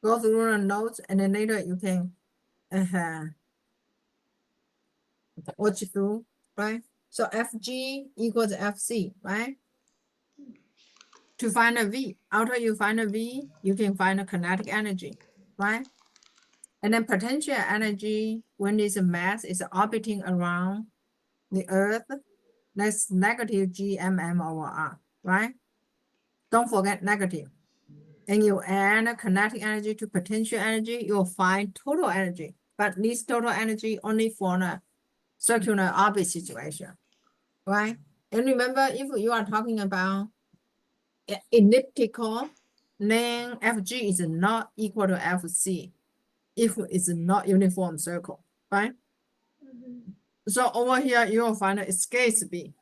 go through the notes, and then later you can watch through, right? So Fg equals Fc, right? To find a V, after you find a V, you can find a kinetic energy, right? And then potential energy, when this mass is orbiting around the Earth, that's negative GMM over R, right? Don't forget negative. And you add kinetic energy to potential energy, you'll find total energy. But this total energy only for the circular orbit situation, right? And remember, if you are talking about elliptical, then Fg is not equal to Fc if it's not uniform circle, right? So over here, you will find the escape speed.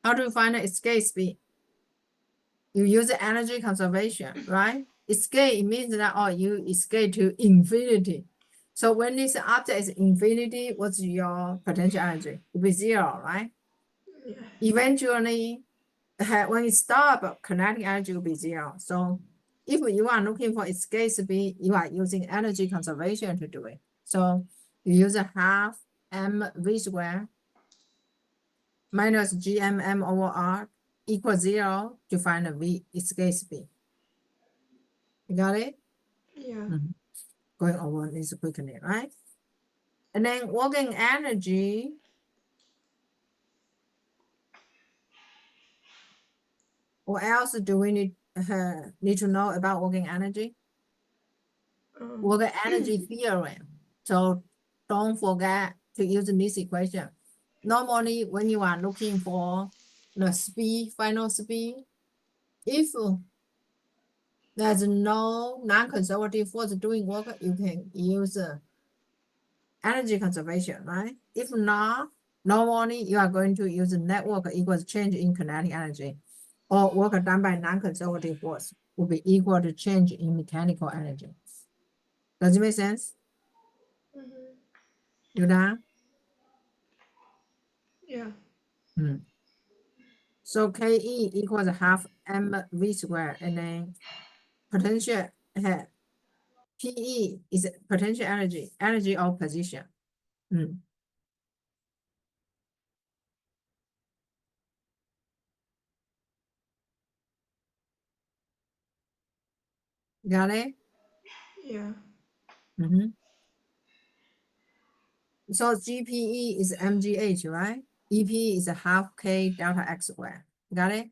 How to find the escape speed? You use the energy conservation, right? Escape means that you escape to infinity. So when this object is infinity, what's your potential energy? It will be 0, right? Yeah. Eventually, when it stop, kinetic energy will be 0. So if you are looking for escape speed, you are using energy conservation to do it. So you use a half mv squared minus gmm over r equals 0 to find the v escape speed. You got it? Yeah. Going over this quickly, right? And then working energy. What else do we need to know about working energy? Working energy theorem. So don't forget to use this equation. Normally, when you are looking for the speed, final speed, if there's no non-conservative force doing work, you can use energy conservation, right? If not, normally you are going to use network equals change in kinetic energy, or work done by non-conservative force will be equal to change in mechanical energy. Does it make sense? You done? Yeah. So Ke equals half mv squared, and then potential PE is potential energy of position. Got it? Yeah. So GPE is mgh, right? EP is a half K delta X squared. Got it?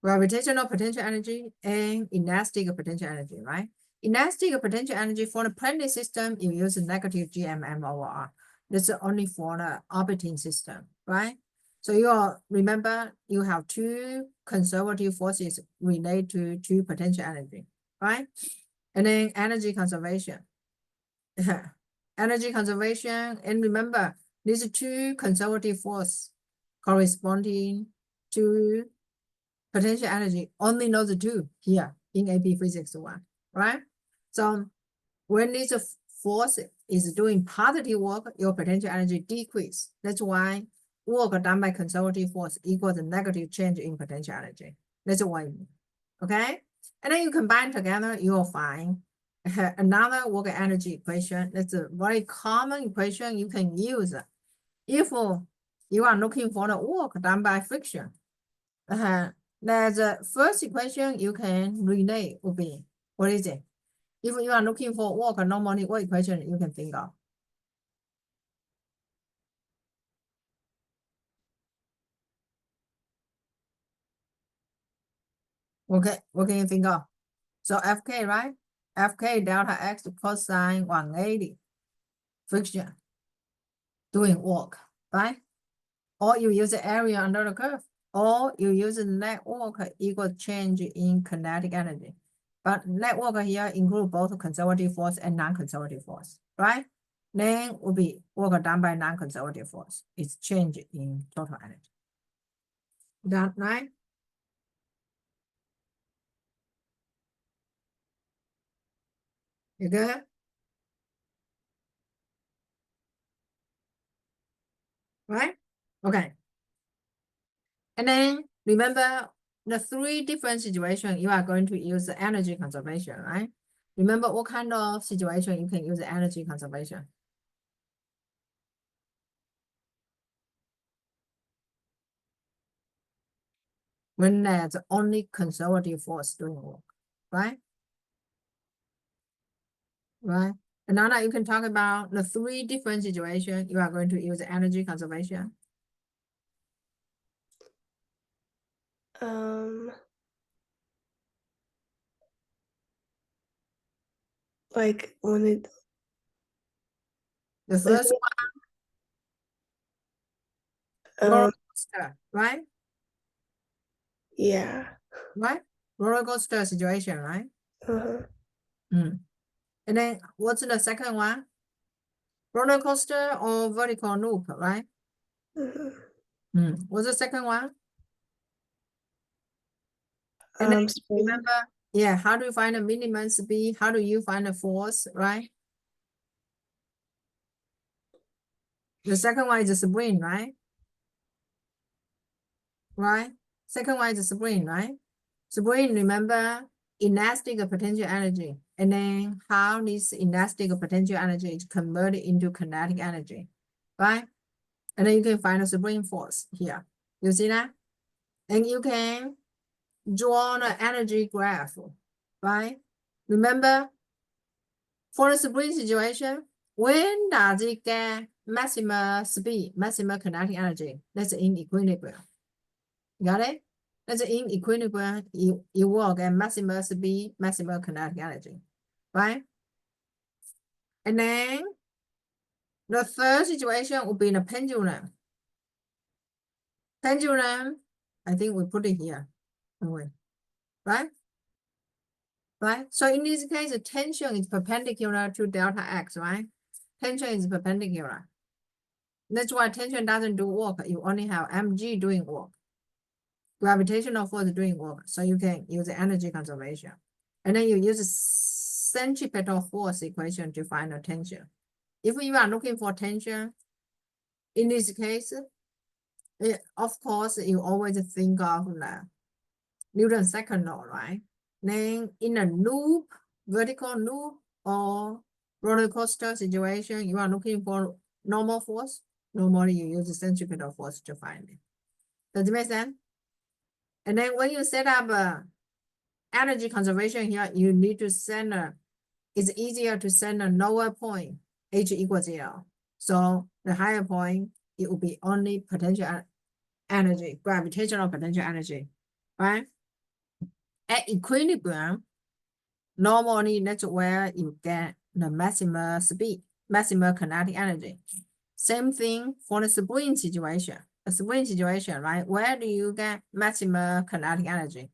Gravitational potential energy and elastic potential energy, right? Elastic potential energy for the planet system, you use negative GMM over R. This is only for the orbiting system, right? So you remember you have two conservative forces related to two potential energy, right? And then energy conservation. Energy conservation, and remember these two conservative force corresponding to potential energy, only know the two here in AP physics 1, right? So when this force is doing positive work, your potential energy decrease. That's why work done by conservative force equals the negative change in potential energy. That's what I mean. Okay? And then you combine together, you will find another work energy equation. That's a very common equation you can use if you are looking for the work done by friction. The first equation you can relate would be, what is it? If you are looking for work, normally what equation you can think of? Okay, what can you think of? So Fk, right? Fk delta x cosine 180 friction doing work, right? Or you use the area under the curve, or you use the network equal change in kinetic energy. But network here include both conservative force and non-conservative force, right? Then will be work done by non-conservative force. It's change in total energy. That right? You good? Right? Okay. And then remember the 3 different situations you are going to use the energy conservation, right? Remember what kind of situation you can use the energy conservation? When there's only conservative force doing work, right? Right. And now you can talk about the 3 different situations you are going to use energy conservation. Like when it The first one, roller coaster, right? yeah. Right? Roller coaster situation, right? Uh-huh. And then what's the second one? Roller coaster or vertical loop, right? What's the second one? And then Spring. remember, yeah, how do you find the minimum speed? How do you find the force, right? The second one is the spring, right? Right? Second one is the spring, right? Spring, remember, elastic potential energy. And then how this elastic potential energy is converted into kinetic energy, right? And then you can find the spring force here. You see that? And you can draw the energy graph, right? Remember, for the spring situation, when does it get maximum speed, maximum kinetic energy? That's in equilibrium. Got it? That's in equilibrium, you will get maximum speed, maximum kinetic energy, right? And then the third situation would be the pendulum. Pendulum, I think we put it here, right? Right? So in this case, the tension is perpendicular to delta x, right? Tension is perpendicular. That's why tension doesn't do work. You only have mg doing work. Gravitational force doing work. So you can use energy conservation. And then you use centripetal force equation to find the tension. If you are looking for tension, in this case, of course, you always think of the Newton's second law, right? Then in a loop, vertical loop, or roller coaster situation, you are looking for normal force. Normally, you use the centripetal force to find it. Does it make sense? And then when you set up energy conservation here, you need to send it's easier to send a lower point, H equals 0. So the higher point, it will be only potential energy, gravitational potential energy, right? At equilibrium, normally that's where you get the maximum speed, maximum kinetic energy. Same thing for the spring situation. The spring situation, right? Where do you get maximum kinetic energy?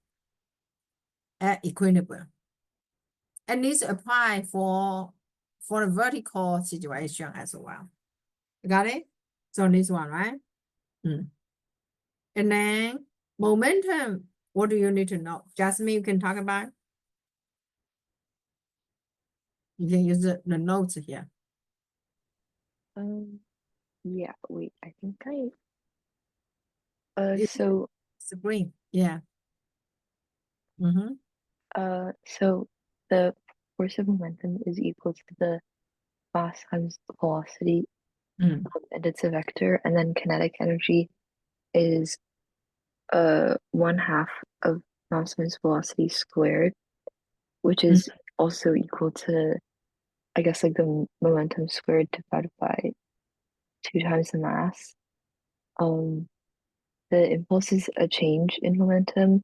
At equilibrium. And this apply for the vertical situation as well. Got it? So this one, right? And then momentum, what do you need to know? Jasmine, you can talk about. You can use the notes here. Yeah, wait, I think So spring, yeah. So the force of momentum is equal to the mass times the velocity, and it's a vector, and then kinetic energy is 1/2 of mass times velocity squared, which is also equal to, I guess, like the momentum squared divided by 2 times the mass. The impulse is a change in momentum,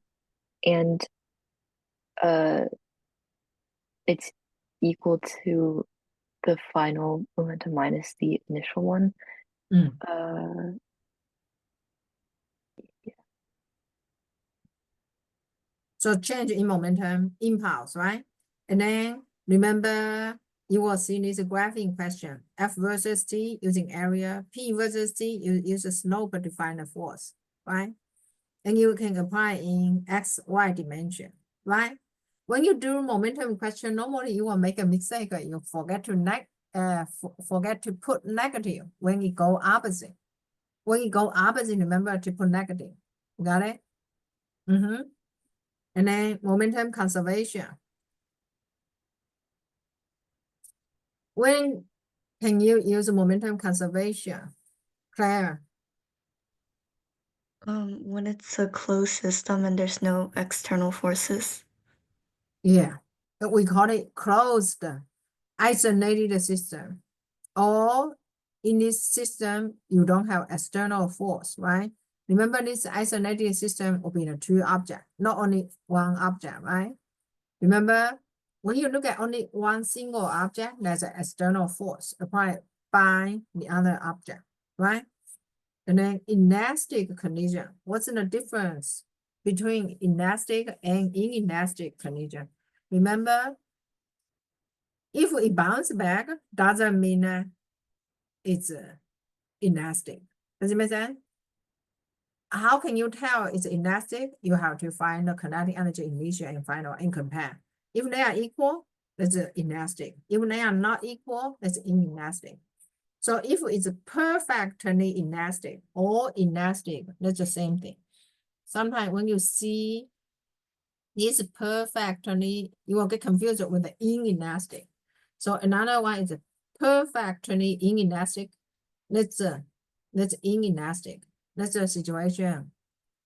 and it's equal to the final momentum minus the initial one. So change in momentum, impulse, right? And then remember, you will see this graphing question. F versus T using area, P versus T, you use a slope to find the force, right? And you can apply in X, Y dimension, right? When you do momentum question, normally you will make a mistake. You forget to forget to put negative when you go opposite. When you go opposite, remember to put negative. Got it? And then momentum conservation. When can you use momentum conservation, Claire? When it's a closed system and there's no external forces. Yeah, we call it closed, isolated system. Or in this system, you don't have external force, right? Remember, this isolated system will be the two objects, not only one object, right? Remember, when you look at only one single object, there's an external force applied by the other object, right? And then inelastic condition. What's the difference between elastic and inelastic condition? Remember, if it bounces back, doesn't mean it's elastic. Does it make sense? How can you tell it's elastic? You have to find the kinetic energy initial and final and compare. If they are equal, that's elastic. If they are not equal, that's inelastic. So if it's perfectly elastic or elastic, that's the same thing. Sometimes when you see this perfectly, you will get confused with the inelastic. So another one is perfectly inelastic. That's inelastic. That's a situation.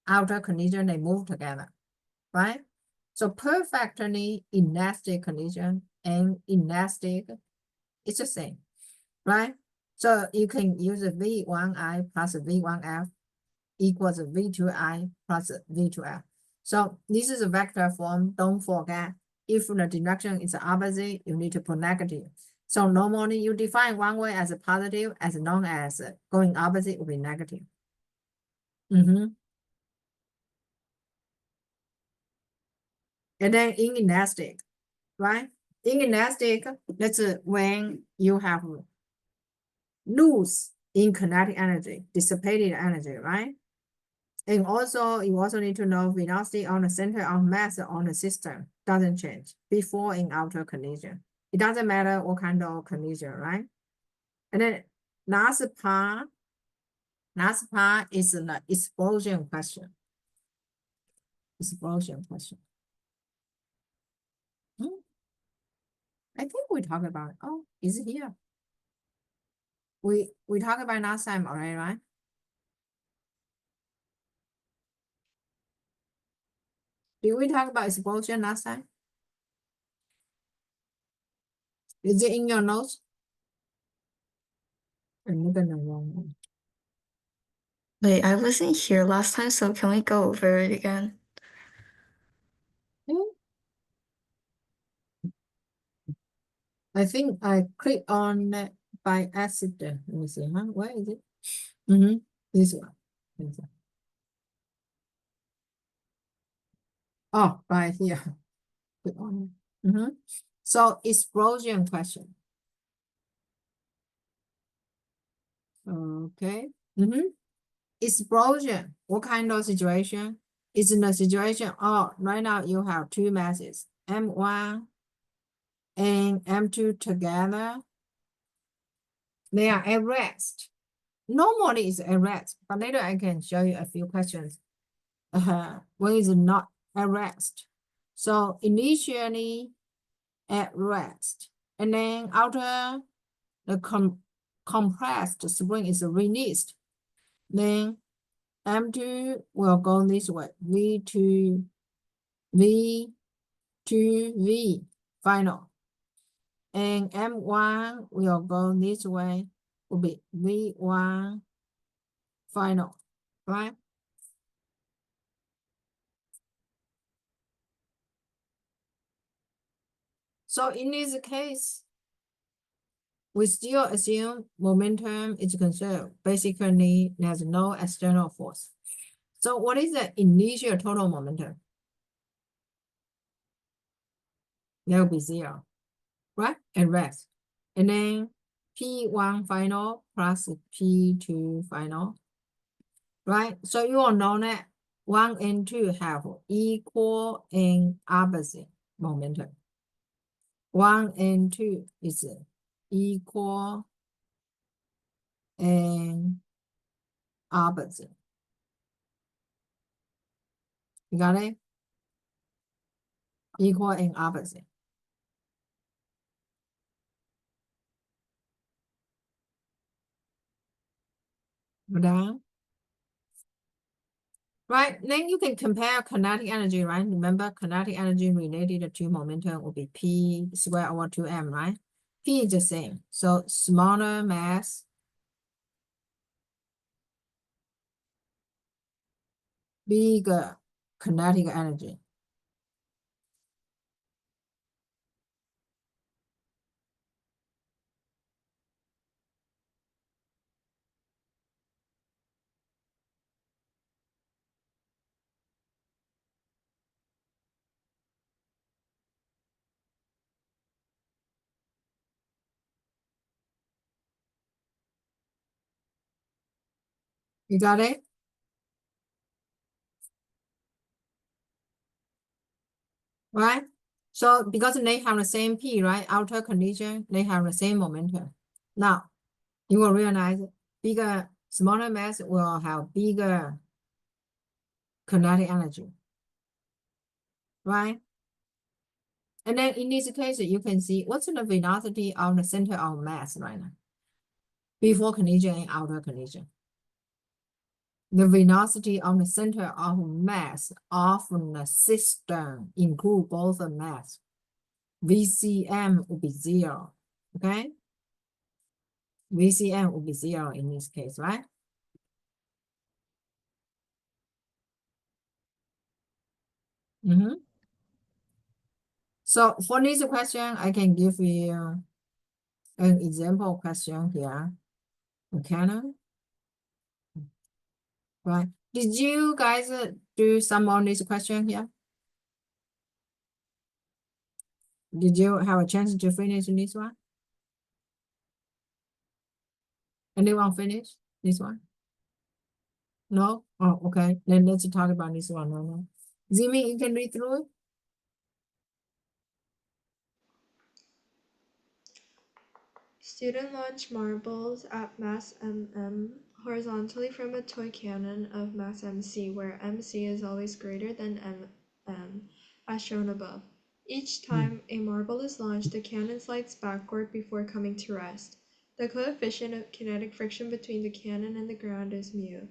Outer condition, they move together, right? So perfectly elastic condition and elastic, it's the same, right? So you can use a V1I plus V1F equals V2I plus V2F. So this is a vector form. Don't forget, if the direction is opposite, you need to put negative. So normally you define one way as a positive, as long as going opposite will be negative. And then inelastic, right? Inelastic, that's when you have lose in kinetic energy, dissipated energy, right? And also, you also need to know velocity on the center of mass on the system doesn't change before and after collision. It doesn't matter what kind of collision, right? And then last part is the explosion question. Explosion question. I think we talked about it. Oh, is it here? We talked about last time already, right? Did we talk about explosion last time? Is it in your notes? I'm looking at the wrong one. Wait, I wasn't here last time, so can we go over it again? I think I clicked on that by accident. Let me see, huh? Where is it? This one. This one. Oh, right here. Click on it. So explosion question. Okay. Explosion. What kind of situation? It's in a situation, oh, right now you have two masses, M1 and M2 together. They are at rest. Normally it's at rest, but later I can show you a few questions when it's not at rest. So initially at rest, and then after the compressed spring is released, then M2 will go this way, V2, V final. And M1 will go this way, will be V1 final, right? So in this case, we still assume momentum is conserved. Basically, there's no external force. So what is the initial total momentum? That will be 0, right? And rest. And then P1 final plus P2 final, right? So you all know that 1 and 2 have equal and opposite momentum. 1 and 2 is equal and opposite. You got it? Equal and opposite. Go down. Right, then you can compare kinetic energy, right? Remember, kinetic energy related to momentum will be P squared over 2m, right? P is the same. So smaller mass, bigger kinetic energy. You got it? Right? So because they have the same P, right? Outer condition, they have the same momentum. Now, you will realize bigger, smaller mass will have bigger kinetic energy. Right? And then in this case, you can see what's the velocity of the center of mass right now before collision and after collision. The velocity of the center of mass of the system include both the mass. VCM will be 0. Okay? VCM will be 0 in this case, right? So for this question, I can give you an example question here. Okay, right? Did you guys do some on this question here? Did you have a chance to finish this one? Anyone finish this one? No? Oh, okay. Then let's talk about this one. No. Zimi, you can read through it? Student launch marbles at mass mm horizontally from a toy cannon of mass mc, where mc is always greater than mm, as shown above. Each time a marble is launched, the cannon slides backward before coming to rest. The coefficient of kinetic friction between the cannon and the ground is mu.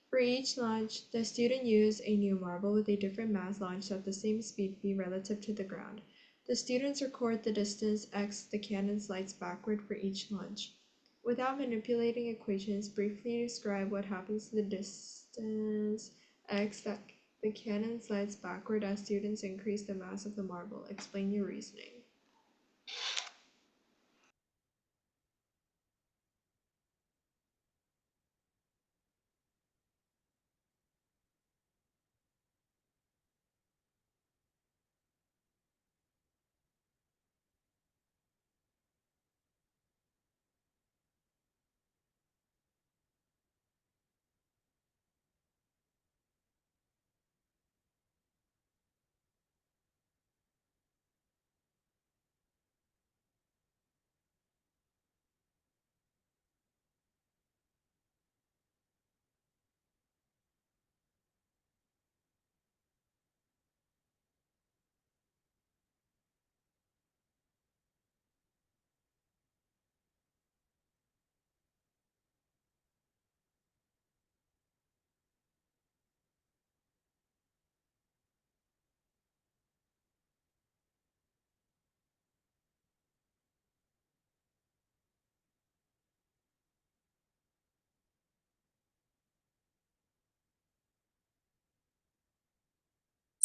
For each launch, the student used a new marble with a different mass launched at the same speed v relative to the ground. The students record the distance x the cannon slides backward for each launch. Without manipulating equations, briefly describe what happens to the distance x that the cannon slides backward as students increase the mass of the marble. Explain your reasoning.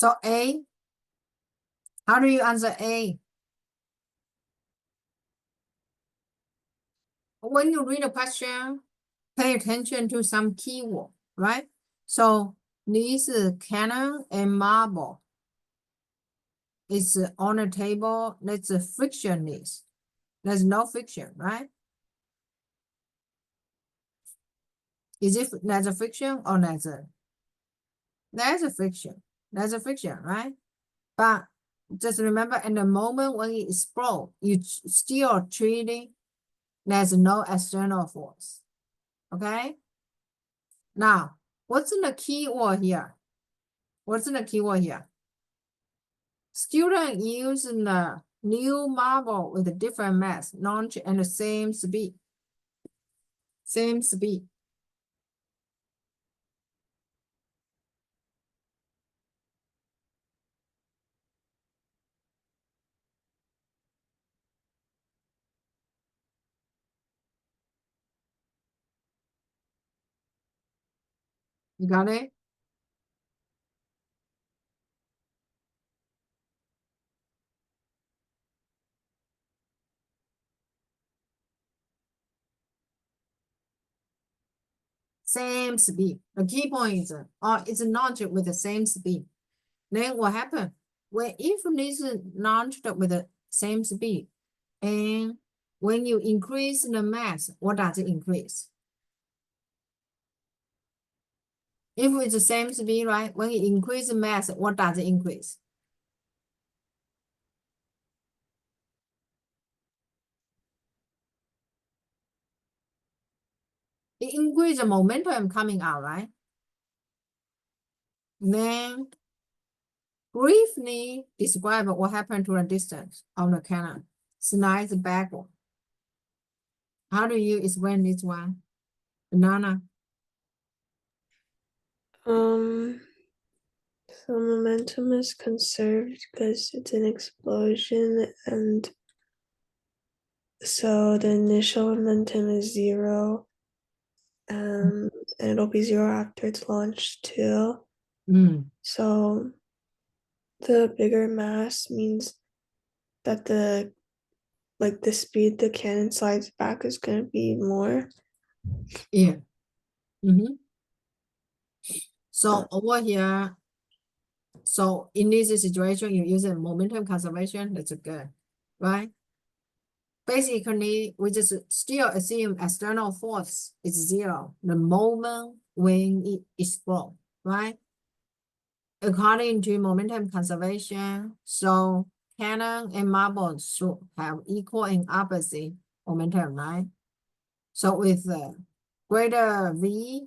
So A, how do you answer A? When you read a question, pay attention to some keyword, right? So this cannon and marble is on the table. That's a frictionless. There's no friction, right? Is it there's a friction or there's a friction? There's a friction, right? But just remember, in the moment when it explodes, you still treating there's no external force. Okay. Now, what's the key word here? What's the keyword here? Student using the new marble with a different mass, launch and the same speed. Same speed. You got it? Same speed. The key point is, it's launched with the same speed. Then what happened? When if this is launched with the same speed, and when you increase the mass, what does it increase? If it's the same speed, right? When you increase the mass, what does it increase? It increases the momentum coming out, right? Then briefly describe what happened to the distance of the cannon. Slides backward. How do you explain this one? Banana. So momentum is conserved because it's an explosion, and so the initial momentum is 0, and it'll be 0 after it's launched too. So the bigger mass means that the speed the cannon slides back is going to be more. Yeah. So over here, so in this situation, you use a momentum conservation, that's good, right? Basically, we just still assume external force is 0, the moment when it explodes, right? According to momentum conservation, so cannon and marble should have equal and opposite momentum, right? So with greater V,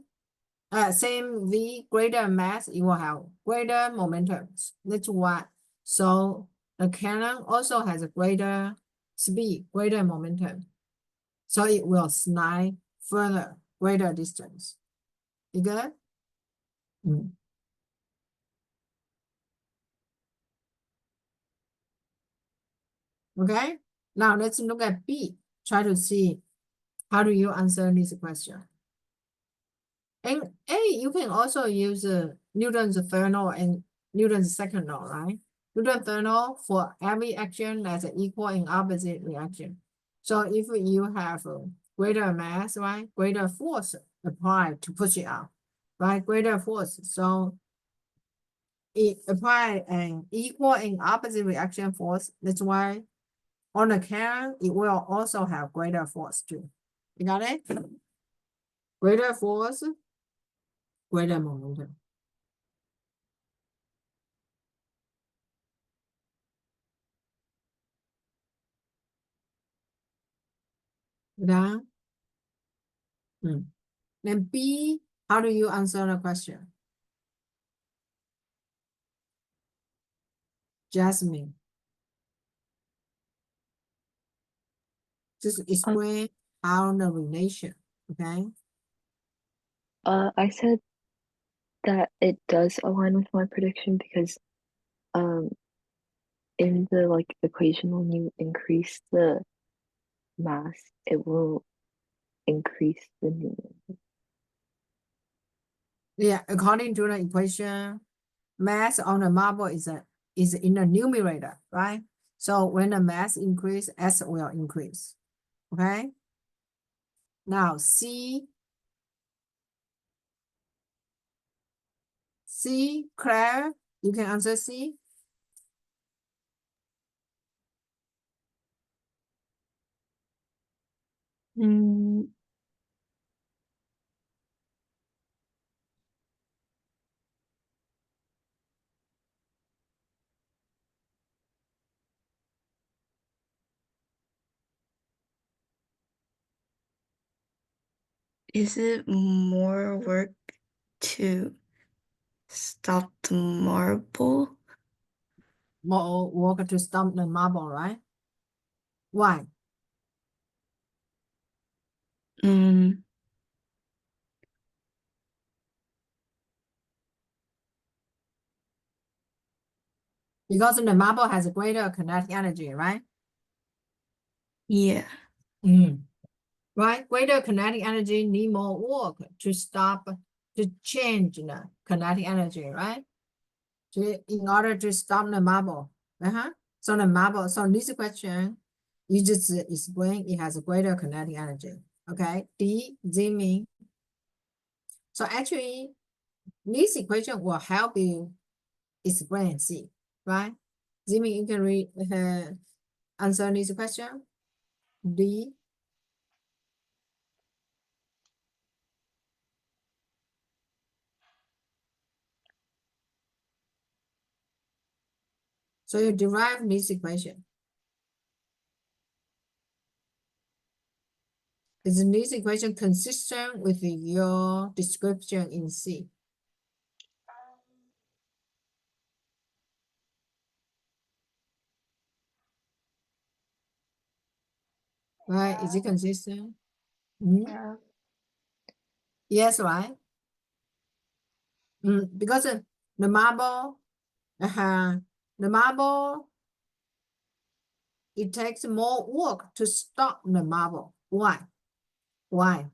same V, greater mass, you will have greater momentum. That's why. So the cannon also has a greater speed, greater momentum. So it will slide further, greater distance. You good? Okay. Now let's look at B. Try to see how do you answer this question. And A, you can also use Newton's third law and Newton's second law, right? Newton's third law, for every action that's an equal and opposite reaction. So if you have a greater mass, right, greater force applied to push it out, right? Greater force. So it apply an equal and opposite reaction force. That's why on the cannon, it will also have greater force too. You got it? Greater force, greater momentum. Done? Then B, how do you answer the question? Jasmine. Just explain how the relation, okay? I said that it does align with my prediction because in the equation, when you increase the mass, it will increase the numerator. Yeah, according to the equation, mass on the marble is in the numerator, right? So when the mass increase, S will increase. Okay. Now C, Claire, you can answer C. Is it more work to Stop the marble? More work to stop the marble, right? Why? Mm, Because the marble has a greater kinetic energy, right? yeah. Right? Greater kinetic energy need more work to stop, to change the kinetic energy, right? In order to stop the marble. So the marble, so this question, you just explain it has a greater kinetic energy. Okay, D, zooming. So actually, this equation will help you explain C, right? Zooming, you can read, answer this question. D. So you derive this equation. Is this equation consistent with your description in C? Right? Is it consistent? Yeah. Yes, right? Because the marble, the marble, it takes more work to stop the marble. Why? Why?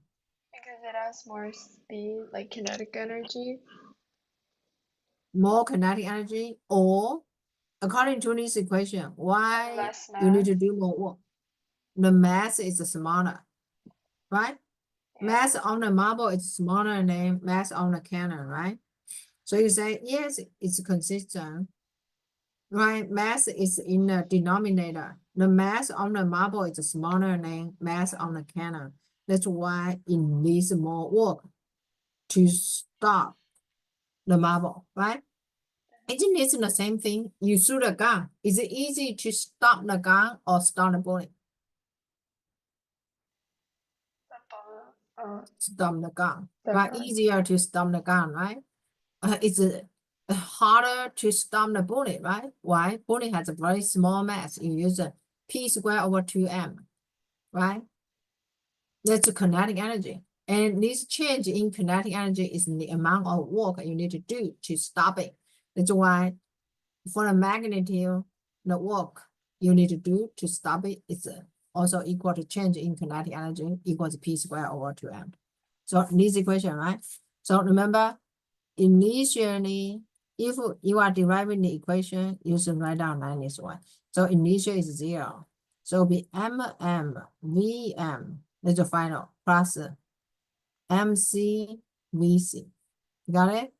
Because it has more speed, like kinetic energy. More kinetic energy, or according to this equation, why Less you need to mass. do more work? The mass is smaller, right? Yeah. Mass on the marble is smaller than mass on the cannon, right? So you say, yes, it's consistent, right? Mass is in the denominator. The mass on the marble is smaller than mass on the cannon. That's why it needs more work to stop the marble, right? Isn't it the same thing? You shoot a gun. Is it easy to stop the gun or stop the bullet? Stop the gun, The right? gun. Easier to stop the gun, right? It's harder to stop the bullet, right? Why? Bullet has a very small mass. You use a p squared over 2m, right? That's a kinetic energy. And this change in kinetic energy is the amount of work you need to do to stop it. That's why for the magnitude, the work you need to do to stop it is also equal to change in kinetic energy equals p squared over 2m. So this equation, right? So remember, initially, if you are deriving the equation, you should write down minus 1. So initial is 0. So it'll be MM, that's the final, plus MC, VC. Got it?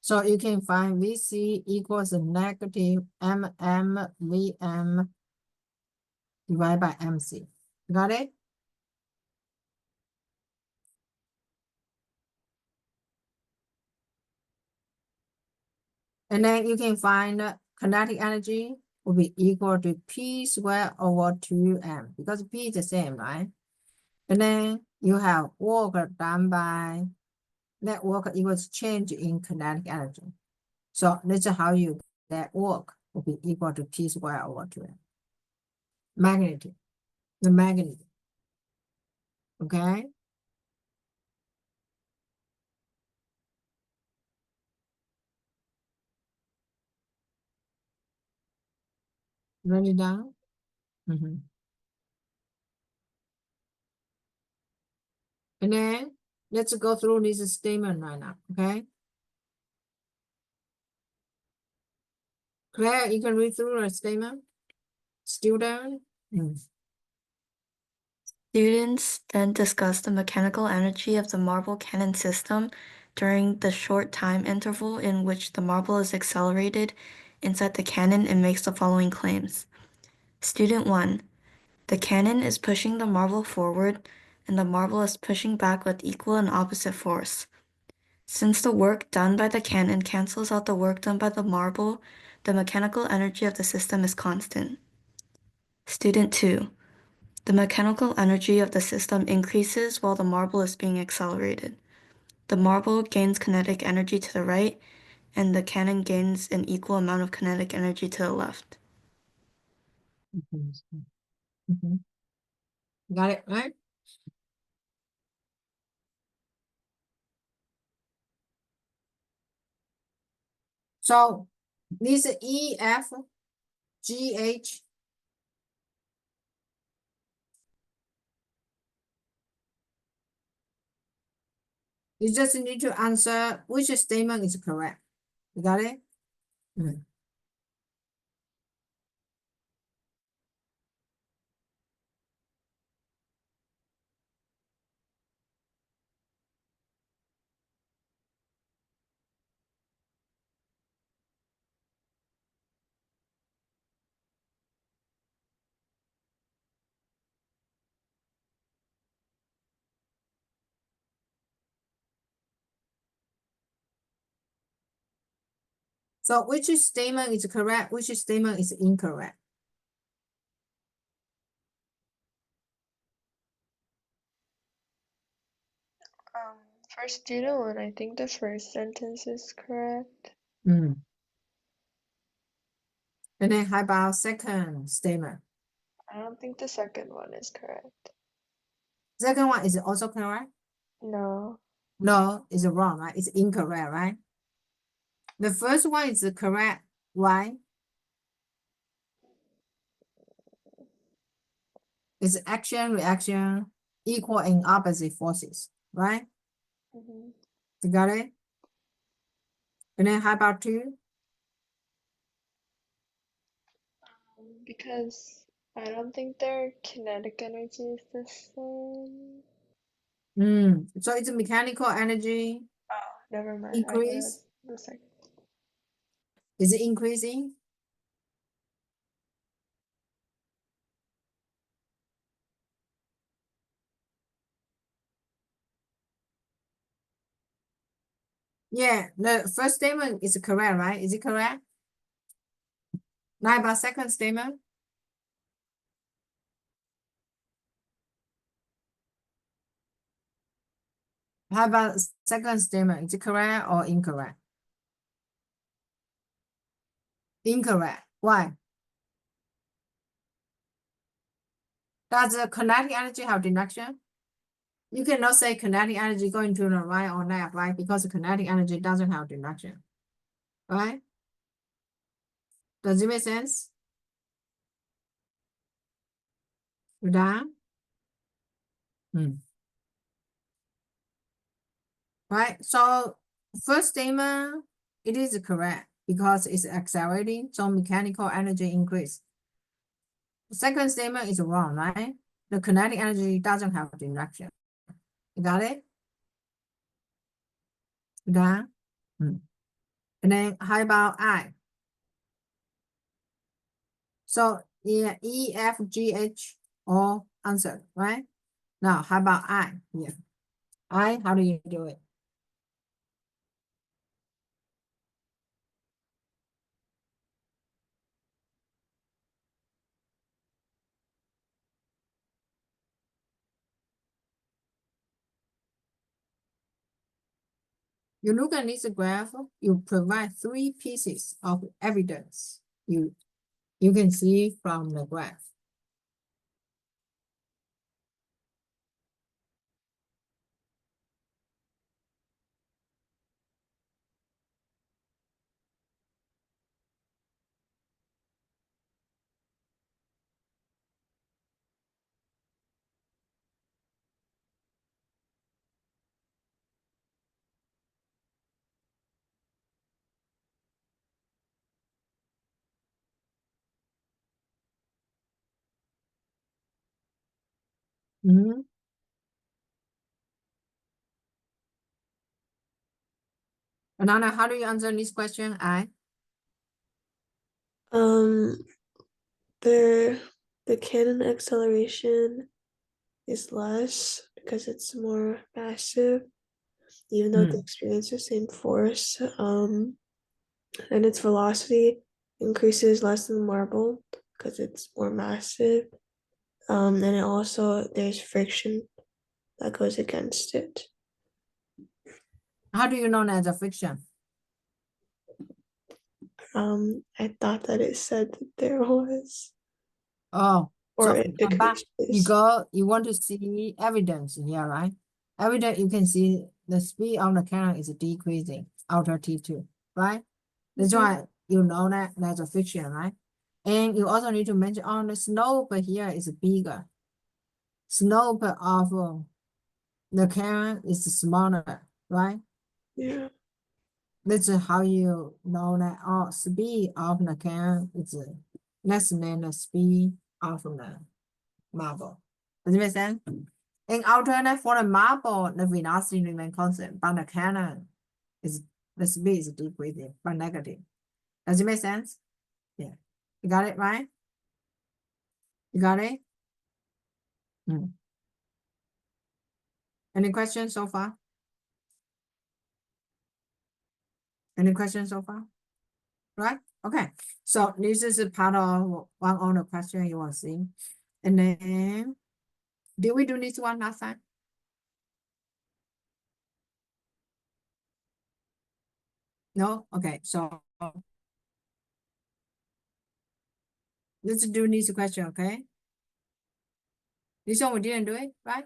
So you can find VC equals a negative MM divided by MC. Got it? And then you can find kinetic energy will be equal to P squared over 2M because P is the same, right? And then you have work done by that work equals change in kinetic energy. So that's how you get work will be equal to P squared over 2M. Magnitude, the magnitude. Okay? Write it down. And then let's go through this statement right now, okay? Claire, you can read through the statement. Student. Students then discuss the mechanical energy of the marble cannon system during the short time interval in which the marble is accelerated inside the cannon and makes the following claims. Student 1. The cannon is pushing the marble forward, and the marble is pushing back with equal and opposite force. Since the work done by the cannon cancels out the work done by the marble, the mechanical energy of the system is constant. Student 2. The mechanical energy of the system increases while the marble is being accelerated. The marble gains kinetic energy to the right, and the cannon gains an equal amount of kinetic energy to the left. Got it, right? So this E, F, G, H. You just need to answer which statement is correct. You got it? So which statement is correct? Which statement is incorrect? For student one, I think the first sentence is correct. And then how about second statement? I don't think the second one is correct. Second one is also correct? No. No, it's wrong, right? It's incorrect, right? The first one is correct. Why? It's action, reaction, equal and opposite forces, right? You got it? And then how about two? Because I don't think their kinetic energy is the same. So it's mechanical energy Oh, never mind. increase. I the second. Is it increasing? Yeah, the first statement is correct, right? Is it correct? Now about second statement. How about second statement? Is it correct or incorrect? Incorrect. Why? Does the kinetic energy have direction? You cannot say kinetic energy going to the right or left, right? Because the kinetic energy doesn't have direction, right? Does it make sense? You done? Right? So first statement, it is correct because it's accelerating, so mechanical energy increase. Second statement is wrong, right? The kinetic energy doesn't have direction. You got it? You done? And then how about I? So yeah, E, F, G, H, all answered, right? Now, how about I? Yeah. I, how do you do it? You look at this graph, you provide three pieces of evidence you can see from the graph. Anana, how do you answer this question? I? The cannon acceleration is less because it's more massive, even though they experience the same force. And its velocity increases less than the marble because it's more massive. And it also there's friction that goes against it. How do you know there's a friction? I thought that it said that there was, Oh, or so it but decreases. you want to see evidence here, right? Evidence, you can see the speed of the cannon is decreasing outer T2, right? That's Mhm. why you know that there's a friction, right? And you also need to mention on the slope here is bigger. Slope of the cannon is smaller, right? Yeah. This is how you know that speed of the cannon is less than the speed of the marble. Does it make sense? In alternate for the marble, the velocity remains constant, but the cannon is the speed is decreasing by negative. Does it make sense? Yeah. You got it right? You got it? Any questions so far? Any questions so far? Right? Okay. So this is a part of one of the questions you will see. And then, did we do this one last time? No? Okay. So let's do this question, okay? This one we didn't do it, right?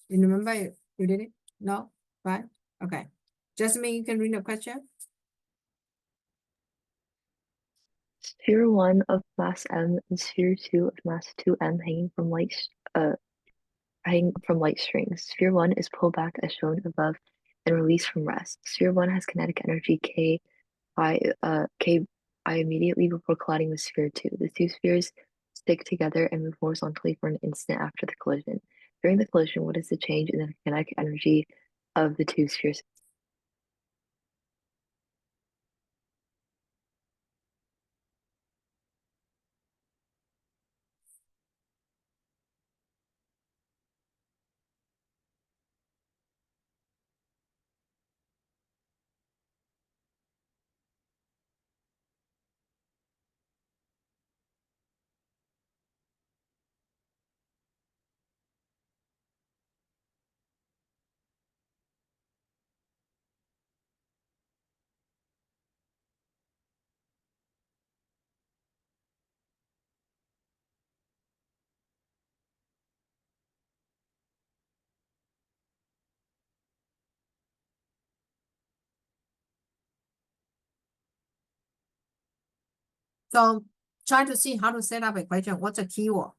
You remember you did it? No? Right? Okay. Jasmine, you can read the question. Sphere 1 of mass m and sphere 2 of mass 2m hanging from light strings. Sphere 1 is pulled back as shown above and released from rest. Sphere 1 has kinetic energy k immediately before colliding with sphere 2. The two spheres stick together and move horizontally for an instant after the collision. During the collision, what is the change in the kinetic energy of the two spheres? So try to see how to set up equation. What's the keyword?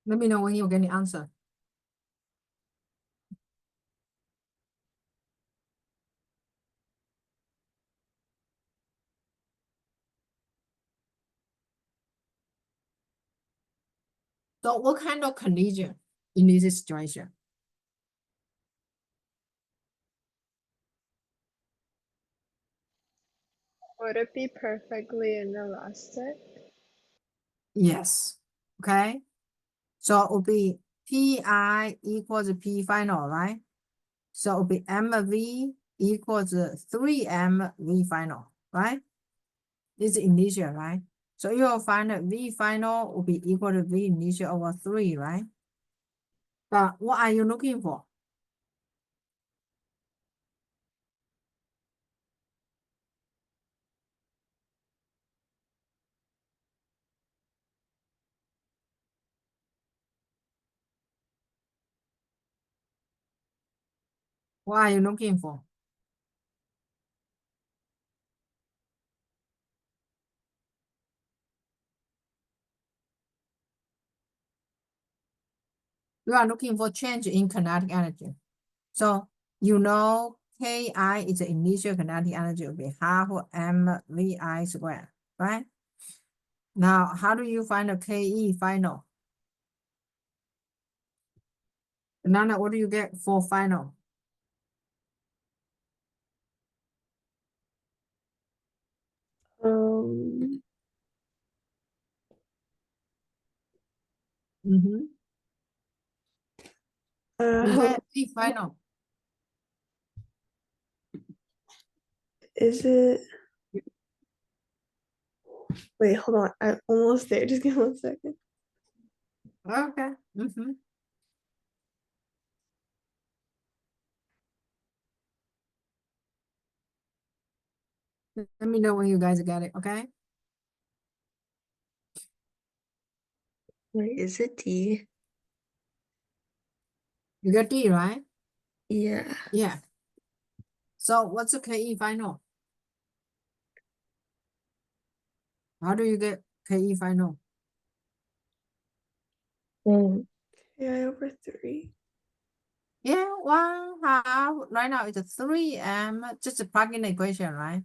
Let me know when you get the answer. So what kind of collision in this situation? Would it be perfectly inelastic? Yes. Okay. So it will be Pi equals P final, right? So it will be MV equals 3M V final, right? This is initial, right? So you will find that V final will be equal to V initial over 3, right? But what are you looking for? What are you looking for? You are looking for change in kinetic energy. So you know Ki is the initial kinetic energy will be half mvi squared, right? Now, how do you find the Ke final? Nana, what do you get for final? Um, You how get V final. is it? Wait, hold on. I'm almost there. Just give me 1 second. Okay. Let me know when you guys got it, okay? Wait, is it D? You got D, right? Yeah. Yeah. So what's the Ke final? How do you get Ke final? Yeah, over 3. Yeah, 1/2. Right now it's a 3M, just a plug in the equation, right?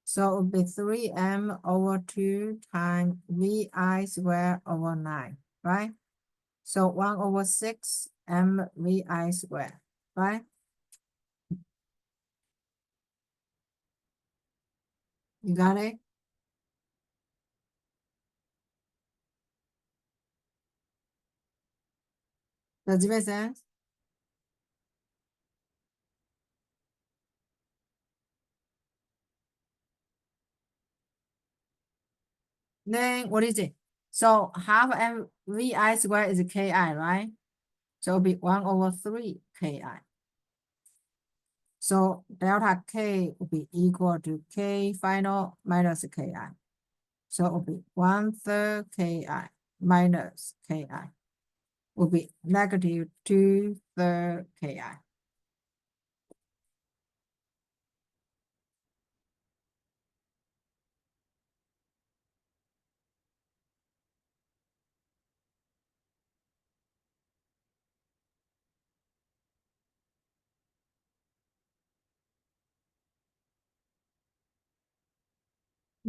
So it would be 3M over 2 times Vi squared over 9, right? So 1 over 6 MVI squared, right? You got it? Does it make sense? Then what is it? So half MVI squared is Ki, right? So it'll be 1 over 3 Ki. So delta K will be equal to K final minus Ki. So it will be 1/3 Ki minus Ki will be negative 2/3 Ki.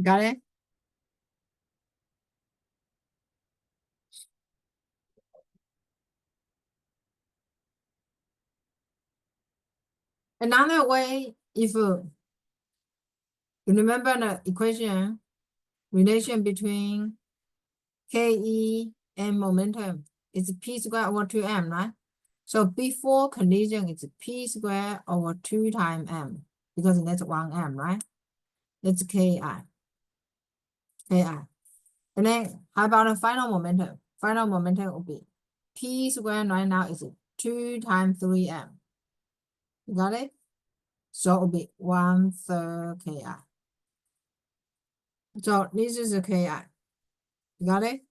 Got it? Another way, if you remember the equation relation between Ke and momentum, it's P squared over 2M, right? So before collision, it's P squared over 2 times M, because that's 1M, right? That's Ki. And then how about the final momentum? Final momentum will be P squared right now is 2 times 3M. You got it? So it will be 1/3 Ki. So this is a Ki. You got it?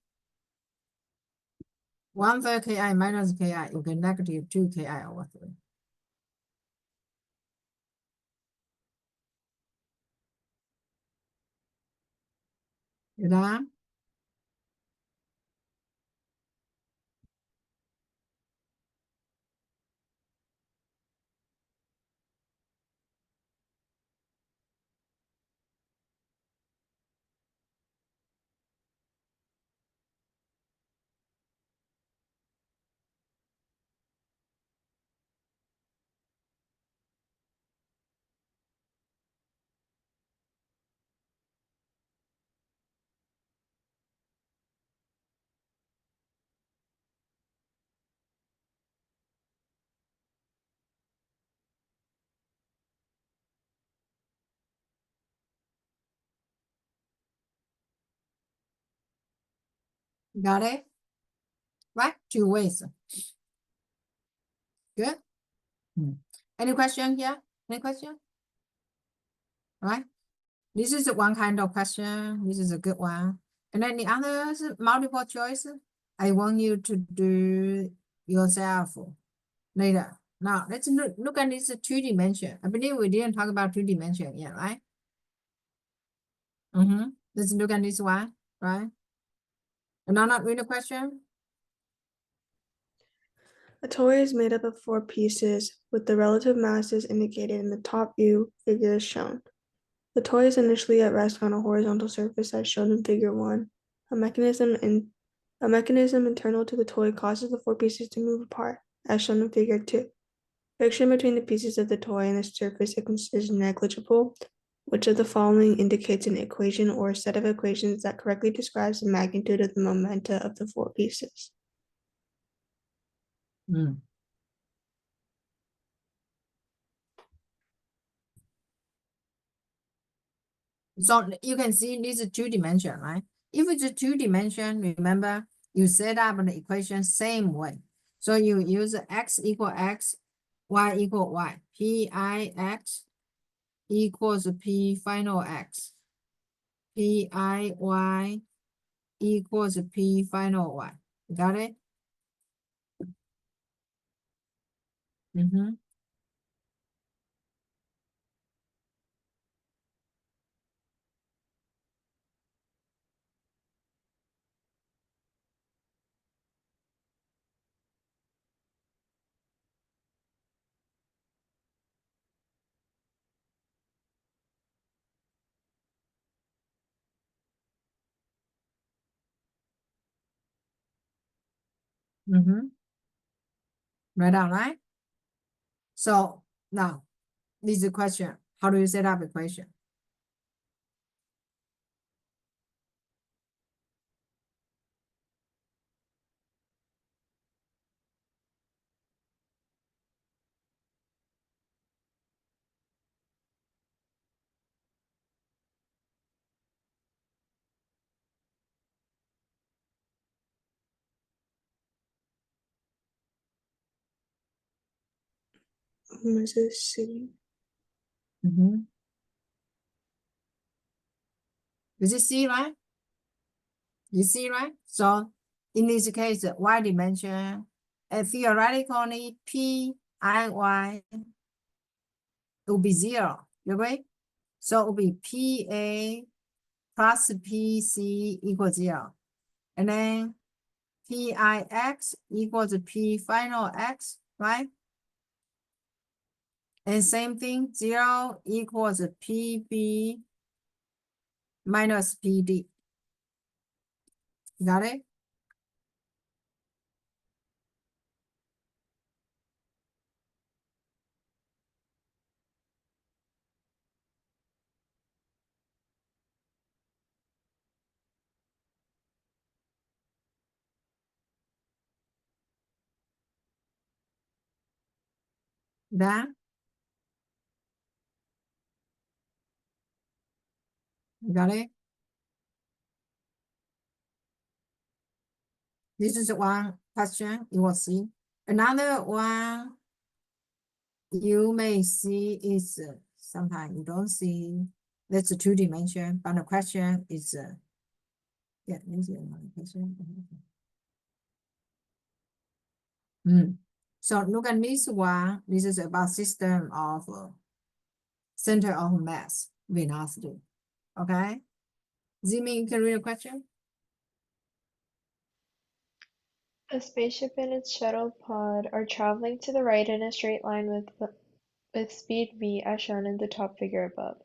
1/3 Ki minus Ki, you get negative 2 Ki over 3. You done? Got it? Right? 2 ways. Good? Any question here? Any question? Right? This is one kind of question. This is a good one. And then the others, multiple choice. I want you to do yourself later. Now, let's look at this 2-dimension. I believe we didn't talk about 2-dimension yet, right? Let's look at this one, right? And now, not read the question. A toy is made up of 4 pieces, with the relative masses indicated in the top view figure as shown. The toy is initially at rest on a horizontal surface as shown in figure 1. A mechanism internal to the toy causes the 4 pieces to move apart, as shown in figure 2. Friction between the pieces of the toy and the surface is negligible. Which of the following indicates an equation or a set of equations that correctly describes the magnitude of the momenta of the 4 pieces? So you can see this is 2-dimension, right? If it's a 2-dimension, remember, you set up the equation same way. So you use x equal x, y equal y. Pix equals p final x. Piy equals p final y. Got it? Right down, right? So now, this is a question. How do you set up equation? Is this C? Is it C, right? You see, right? So in this case, y dimension, theoretically, Piy will be 0. You agree? So it will be Pa plus Pc equals 0. And then Pix equals P final x, right? And same thing, 0 equals Pb minus Pd. Got it? Done? Got it? This is one question you will see. Another one you may see is sometimes you don't see. That's a 2-dimension, but the question is yeah, this is another question. So look at this one. This is about system of center of mass velocity. Okay, Zimi, you can read the question. A spaceship and its shuttle pod are traveling to the right in a straight line with speed v as shown in the top figure above.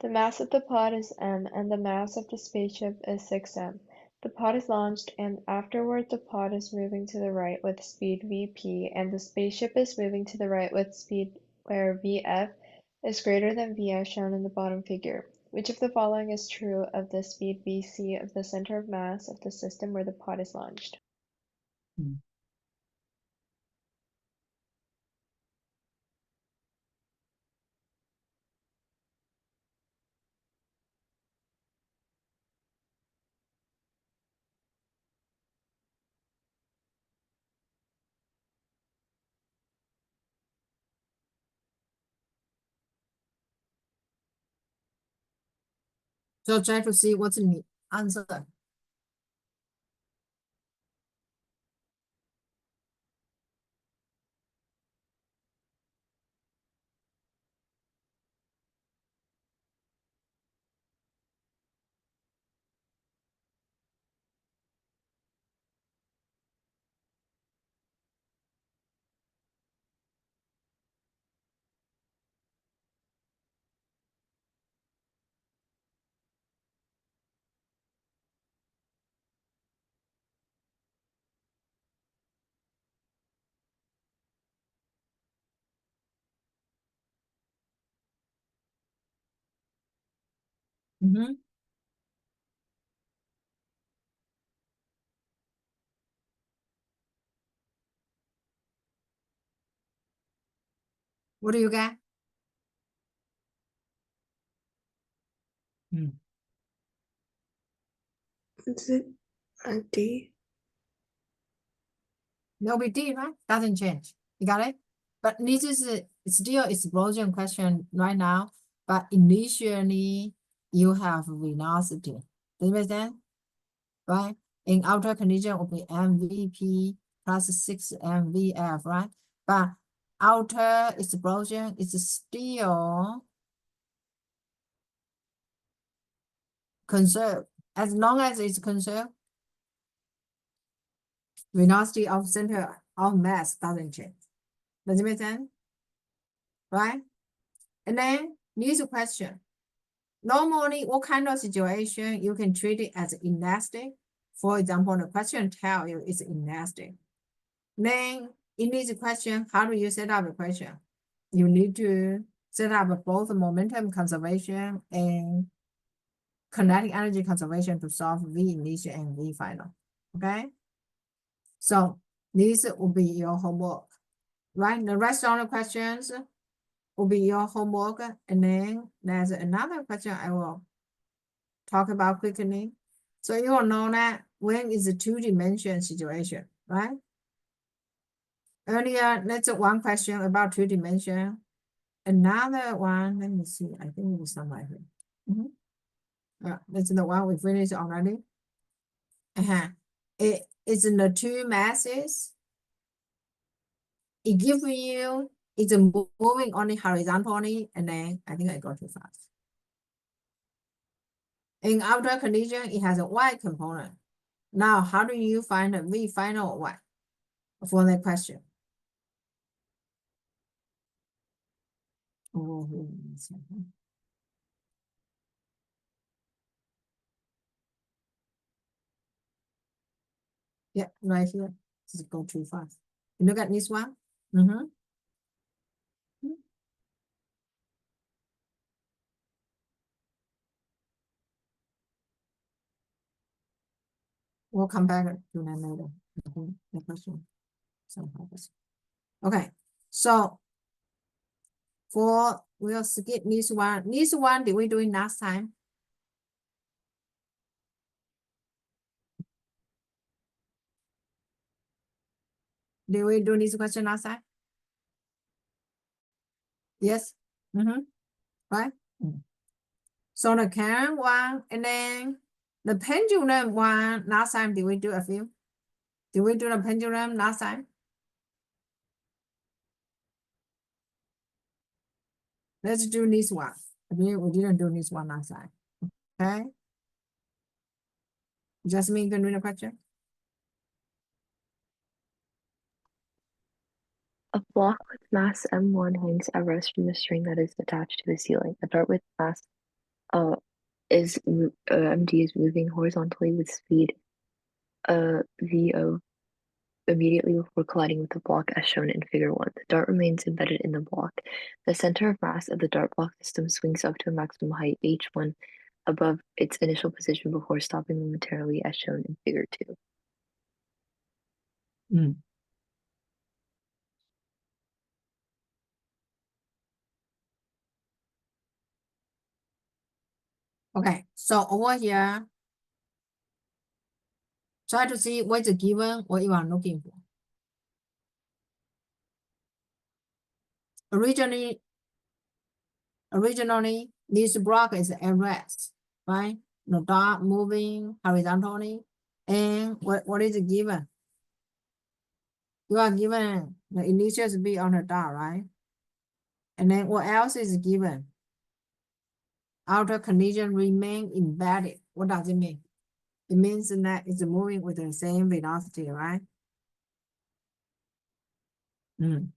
The mass of the pod is m and the mass of the spaceship is 6m. The pod is launched and afterward the pod is moving to the right with speed vp and the spaceship is moving to the right with speed where vf is greater than v as shown in the bottom figure. Which of the following is true of the speed vc of the center of mass of the system where the pod is launched? So try to see what's in the answer. What do you get? Is it D? No big deal, right? Doesn't change. You got it? But this is still explosion question right now. But initially, you have velocity. Do you understand? Right? In outer condition will be MVP plus 6 MVF, right? But outer explosion is still conserved. As long as it's conserved, velocity of center of mass doesn't change. Does it make sense? Right? And then next question. Normally, what kind of situation you can treat it as elastic? For example, the question tell you it's elastic. Then in this question, how do you set up a question? You need to set up both momentum conservation and kinetic energy conservation to solve V initial and V final. Okay? So this will be your homework. Right? The rest of the questions will be your homework. And then there's another question I will talk about quickly. So you will know that when is a two-dimension situation, right? Earlier, that's one question about two-dimension. Another one, let me see, I think it was somewhere here. That's the one we finished already. It's in the two masses. It gives you, it's moving only horizontally, and then I think I go too fast. In outer condition, it has a y component. Now, how do you find a V final y for that question? Oh, yeah, right here. Just go too fast. You look at this one. We'll come back to that later. The question. Okay, so we'll skip this one. This one, did we do it last time? Did we do this question last time? Yes. Right. So the current one, and then the pendulum one, last time, did we do a few? Did we do the pendulum last time? Let's do this one. We didn't do this one last time. Okay. Jasmine, can you read the question? A block with mass M1 hangs at rest from a string that is attached to the ceiling. A dart with mass MD is moving horizontally with speed VO immediately before colliding with the block as shown in figure 1. The dart remains embedded in the block. The center of mass of the dart block system swings up to a maximum height h1 above its initial position before stopping momentarily as shown in figure 2. Okay, so over here, try to see what's given, what you are looking for. Originally, this block is at rest. right? The dot moving horizontally. And what is it given? You are given the initial speed on the dot, right? And then what else is given? Outer condition remain embedded. What does it mean? It means that it's moving with the same velocity, right? Mm.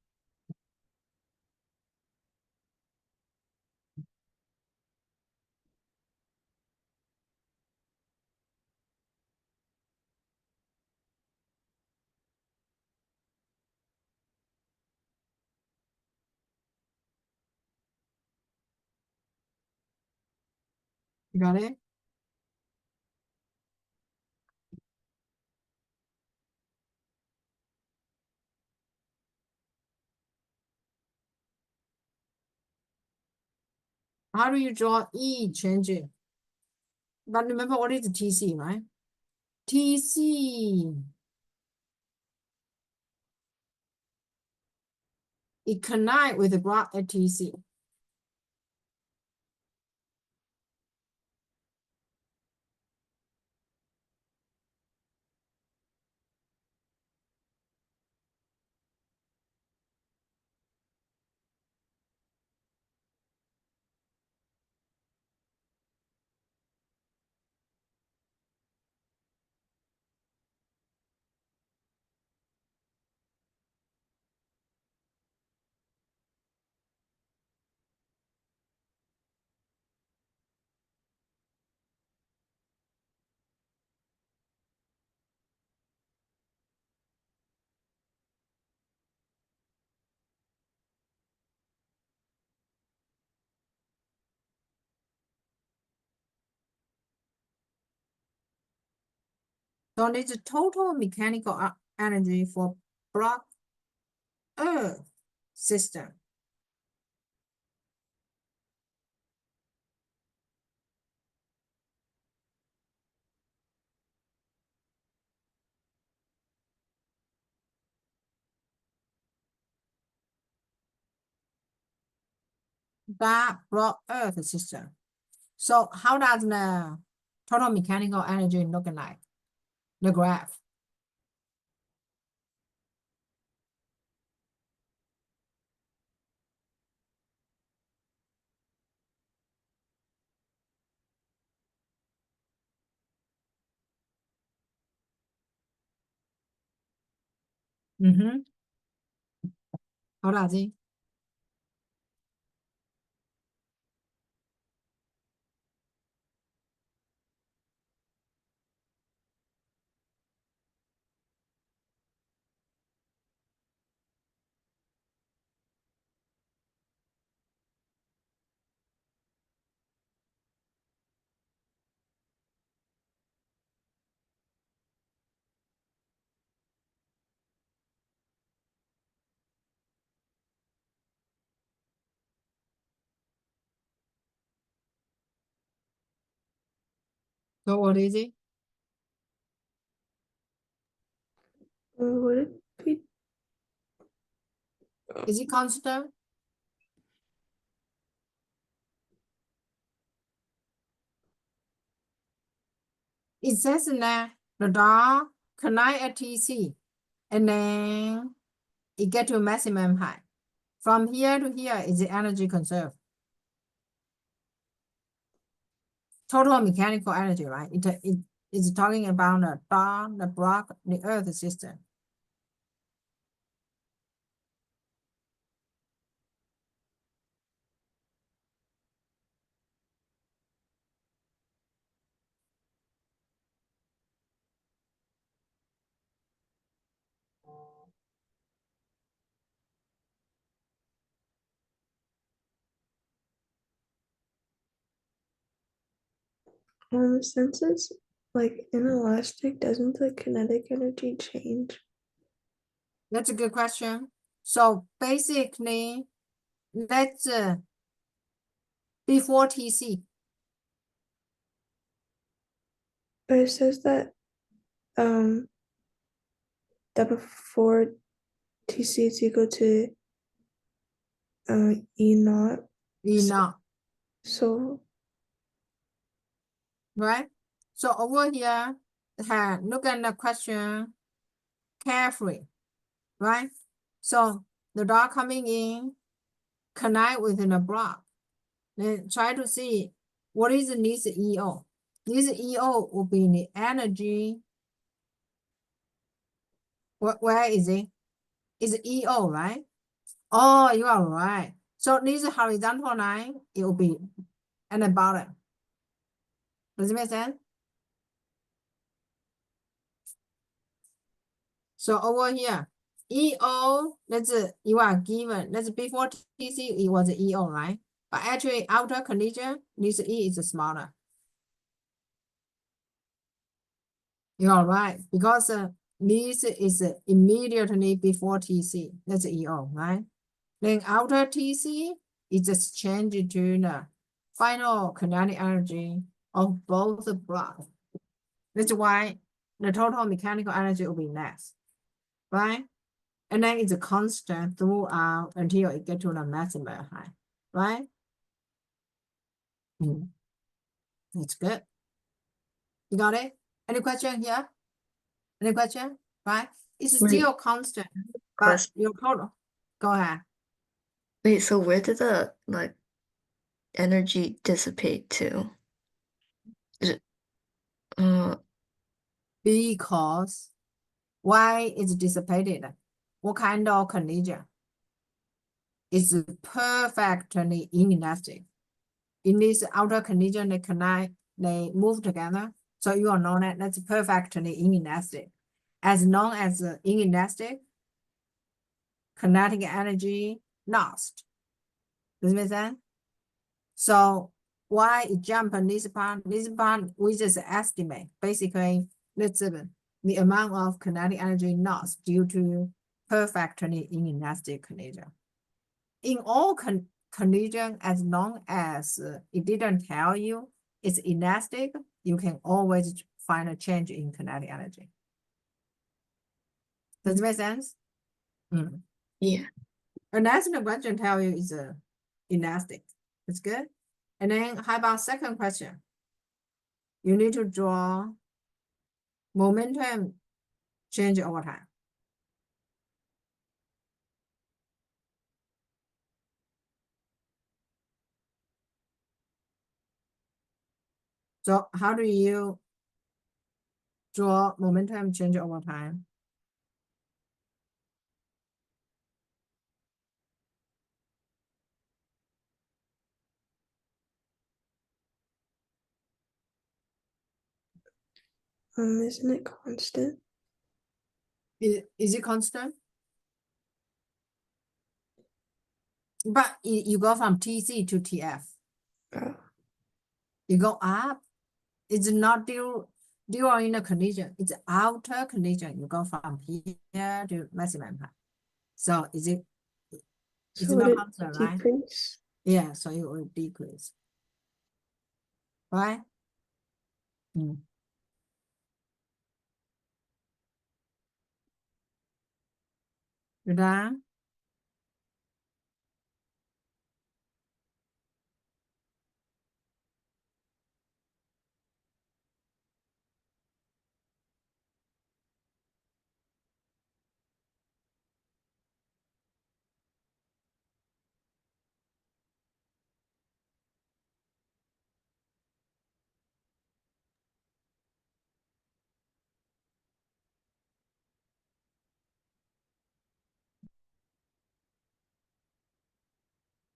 You got it? How do you draw E changing? But remember what is TC, right? TC. It connect with the block at TC. So it's the total mechanical energy for block Earth system. That block Earth system. So how does the total mechanical energy look like? The graph. Mm-hmm. How does it? So what is it? Would it be? Is it constant? It says that the dot connect at TC and then it get to a maximum height. From here to here is the energy conserved. Total mechanical energy, right? It is talking about the dot, the block, the Earth system. Since it's like inelastic, doesn't the kinetic energy change? That's a good question. So basically, let's before TC. But it says that that before TC is equal to E naught. E naught. So right? So over here, look at the question carefully, right? So the dot coming in, connect within a block. Then try to see what is this EO. This EO will be the energy. Where is it? It's EO, right? Oh, you are right. So this horizontal line, it will be at the bottom. Does it make sense? So over here, EO, you are given, before TC, it was EO, right? But actually, outer collision, this E is smaller. You are right, because this is immediately before TC, that's EO, right? Then outer TC is just changed to the final kinetic energy of both blocks. That's why the total mechanical energy will be less, right? And then it's a constant throughout until it get to the maximum height, right? It's good. You got it? Any question here? Any question? Right? It's Wait. still constant, but Question. your total. Go ahead. Wait, so where did the energy dissipate to? Is it, Because why is dissipated? What kind of collision? It's perfectly inelastic. In this outer collision, they connect, they move together. So you all know that that's perfectly inelastic. As long as inelastic, kinetic energy lost. Does it make sense? So why it jump on this part? This part we just estimate. Basically, let's the amount of kinetic energy lost due to perfectly inelastic collision. In all collision, as long as it didn't tell you it's elastic, you can always find a change in kinetic energy. Does it make sense? yeah. Unless the question tell you it's elastic. That's good. And then how about second question? You need to draw momentum change over time. So how do you draw momentum change over time? Isn't it constant? Is it constant? But you go from TC to TF. Oh. You go up. It's not during the collision. It's outer collision. You go from here to maximum height. So is it? It's So would not it constant, right? decrease? Yeah. So it will decrease. Right? You done?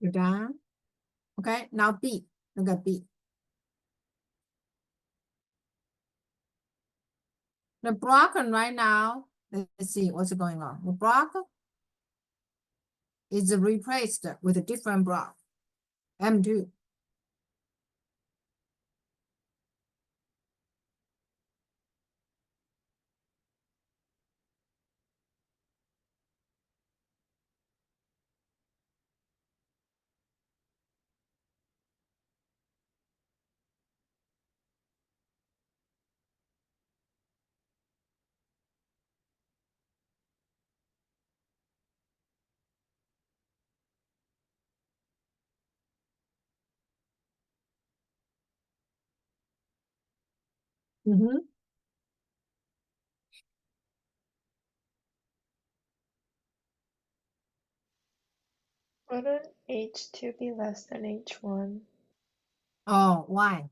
You done? Okay. Now B. Look at B. The block right now, let's see what's going on. The block is replaced with a different block, M2. Mm-hmm. Wouldn't H2 be less than H1? Oh, why?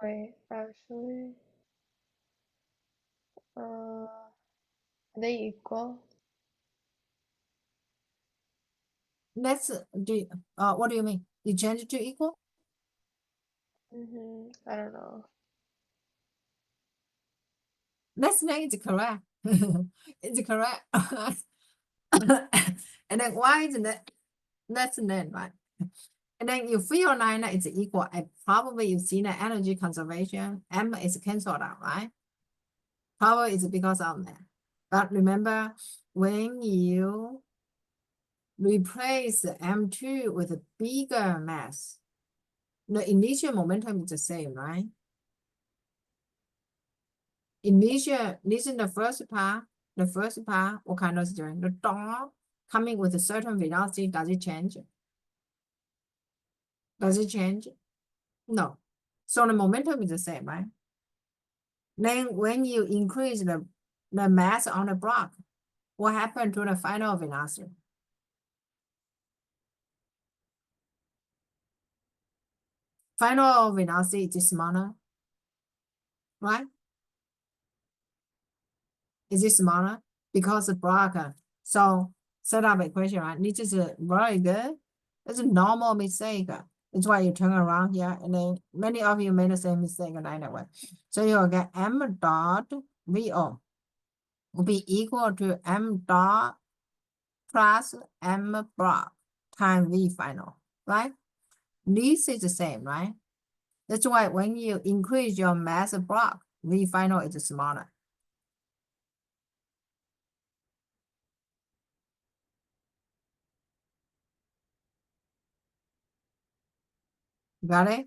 Wait, actually, are they equal? Let's do. What do you mean? You change it to equal? I don't know. Let's say it's correct. It's correct. And then why isn't that? That's then right. And then you feel line is equal. And probably you've seen the energy conservation. M is cancelled out, right? Probably it's because of that. But remember, when you replace M2 with a bigger mass, the initial momentum is the same, right? Initial, listen, the first part, what kind of situation? The dog coming with a certain velocity, does it change? Does it change? No. So the momentum is the same, right? Then when you increase the mass on the block, what happened to the final velocity? Final velocity is smaller, right? Is it smaller? Because the block, so set up equation, right? This is very good. It's a normal mistake. That's why you turn around here, and then many of you made the same mistake like that way. So you'll get m dot VO will be equal to m dot plus m block times V final, right? This is the same, right? That's why when you increase your mass block, V final is smaller. Got it?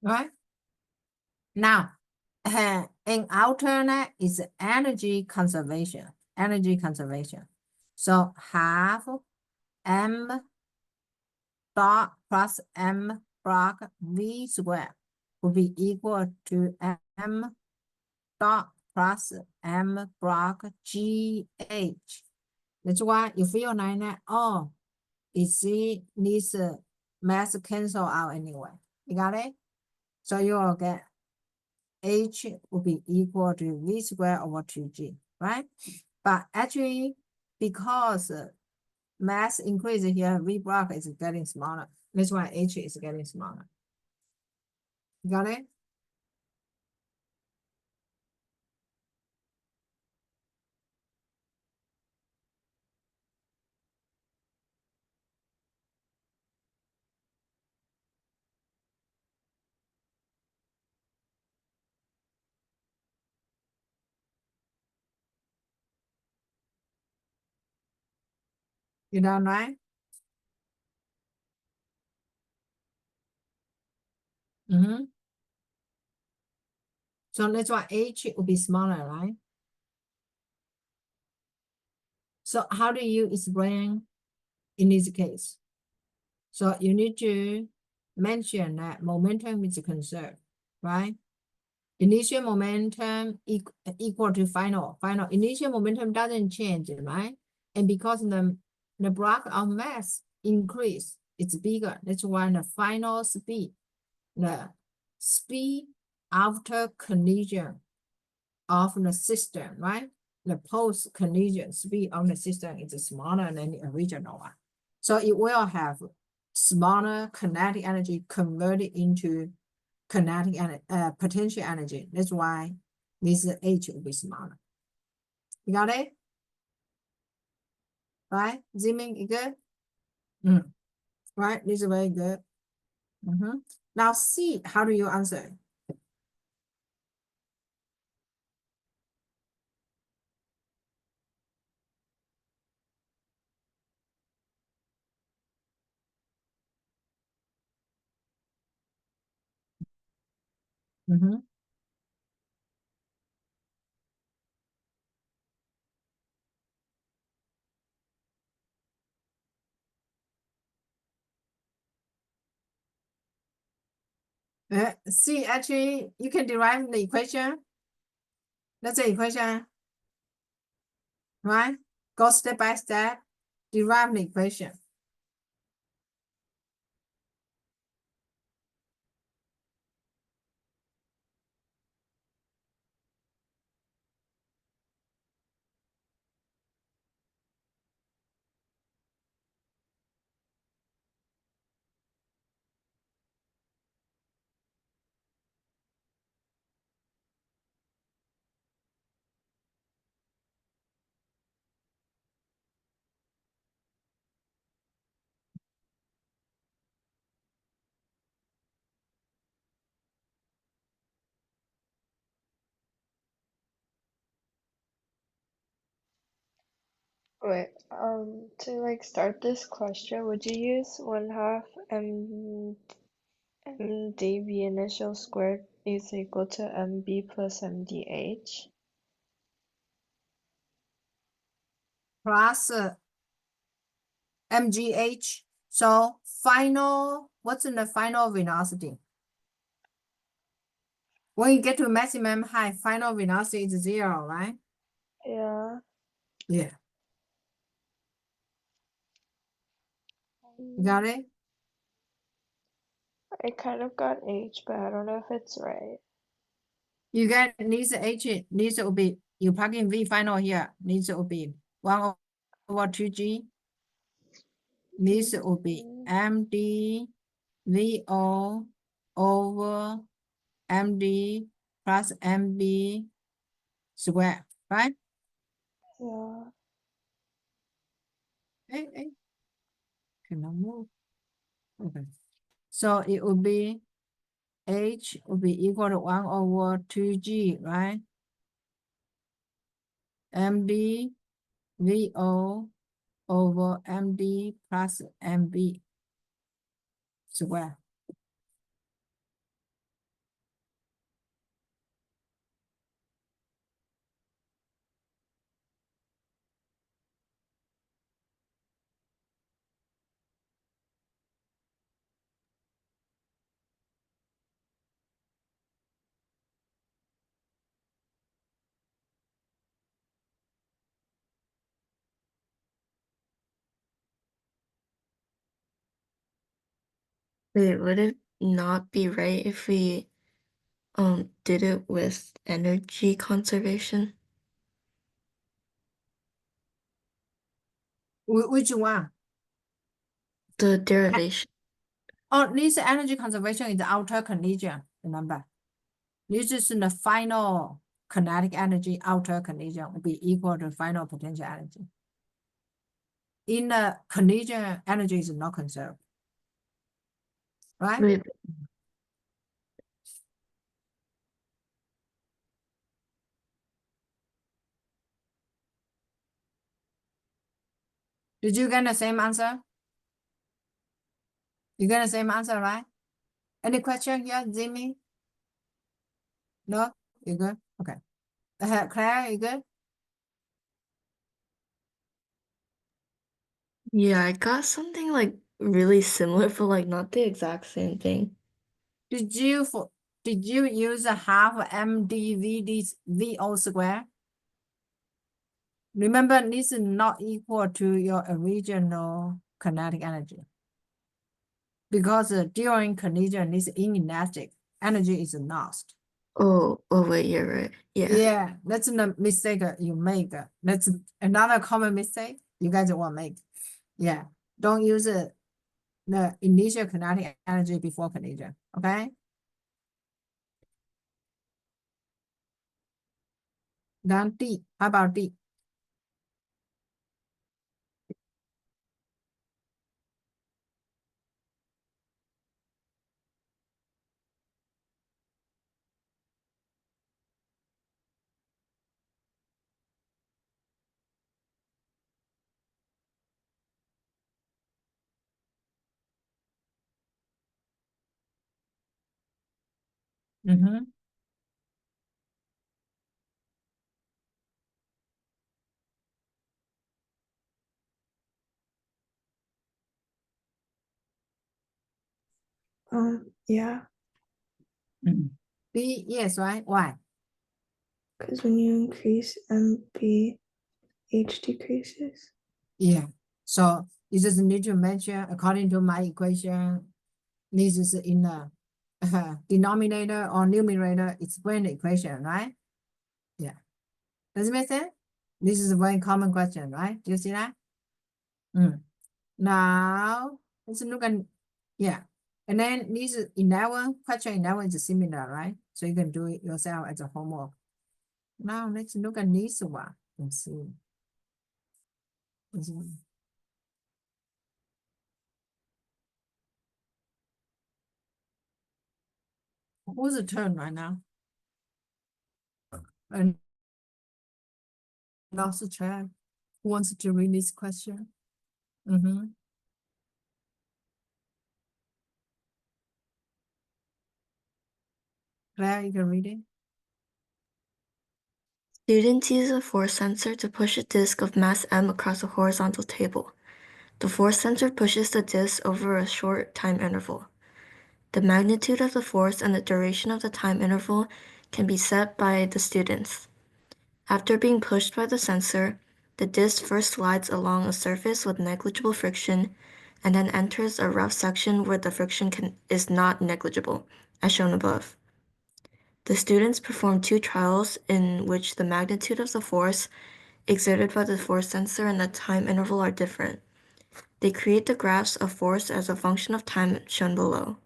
Right? Now, an alternate is energy conservation. Energy conservation. So half m dot plus m block v squared will be equal to m dot plus m block gh. That's why you feel like that. Oh, you see this mass cancel out anyway. You got it? So you will get h will be equal to v squared over 2g, right? But actually, because mass increase here, v block is getting smaller. That's why h is getting smaller. Got it? You done right? So that's why h will be smaller, right? So how do you explain in this case? So you need to mention that momentum is conserved, right? Initial momentum equal to final. Initial momentum doesn't change, right? And because the block of mass increase, it's bigger. That's why the final speed, the speed after collision of the system, right? The post-collision speed of the system is smaller than the original one. So it will have smaller kinetic energy converted into kinetic and potential energy. That's why this H will be smaller. You got it? Right? Zooming, you good? Right? This is very good. Now C, how do you answer? Mm-hmm. See, actually, you can derive the equation. That's the equation, right? Go step by step, derive the equation. Wait, to like start this question, would you use 1/2 mdv initial squared is equal to mb plus mdh? Plus mgh. So final, what's in the final velocity? When you get to maximum height, final velocity is 0, right? Yeah. Yeah. You got it? I kind of got h, but I don't know if it's right. You get needs h, needs will be, you plug in v final here, needs will be 1 over 2g, needs will be md vo over md plus mb square, right? Yeah. Hey, cannot move. Okay. So it will be h will be equal to 1 over 2g, right? md vo over md plus mb square. Wait, would it not be right if we did it with energy conservation? Which one? The derivation. Oh, this energy conservation is the outer collision, remember? This is the final kinetic energy, outer collision will be equal to final potential energy. In the collision, energy is not conserved, right? Wait, Did you get the same answer? You get the same answer, right? Any question here, Jimmy? No? You good? Okay. Claire, you good? yeah, I got something like really similar, but like not the exact same thing. Did you use a half mdv vo square? Remember, this is not equal to your original kinetic energy. Because during collision, this inelastic energy is lost. Oh, wait, you're right. Yeah. Yeah, that's the mistake you make. That's another common mistake you guys will make. Yeah, don't use the initial kinetic energy before collision, okay? Then D, how about D? Mm-hmm. Yeah, B, yes, right? Why? because when you increase MB, H decreases. Yeah. So you just need to measure according to my equation. This is in the denominator or numerator. Explain the equation, right? Yeah. Does it make sense? This is a very common question, right? Do you see that? Now let's look at, yeah. And then this is 11, question 11 is similar, right? So you can do it yourself as a homework. Now let's look at this one and see. This one. Who's the turn right now? And lost the track. Who wants to read this question? Claire, you can read it. Students use a force sensor to push a disk of mass m across a horizontal table. The force sensor pushes the disk over a short time interval. The magnitude of the force and the duration of the time interval can be set by the students. After being pushed by the sensor, the disk first slides along a surface with negligible friction and then enters a rough section where the friction is not negligible, as shown above. The students perform 2 trials in which the magnitude of the force exerted by the force sensor and the time interval are different. They create the graphs of force as a function of time shown below.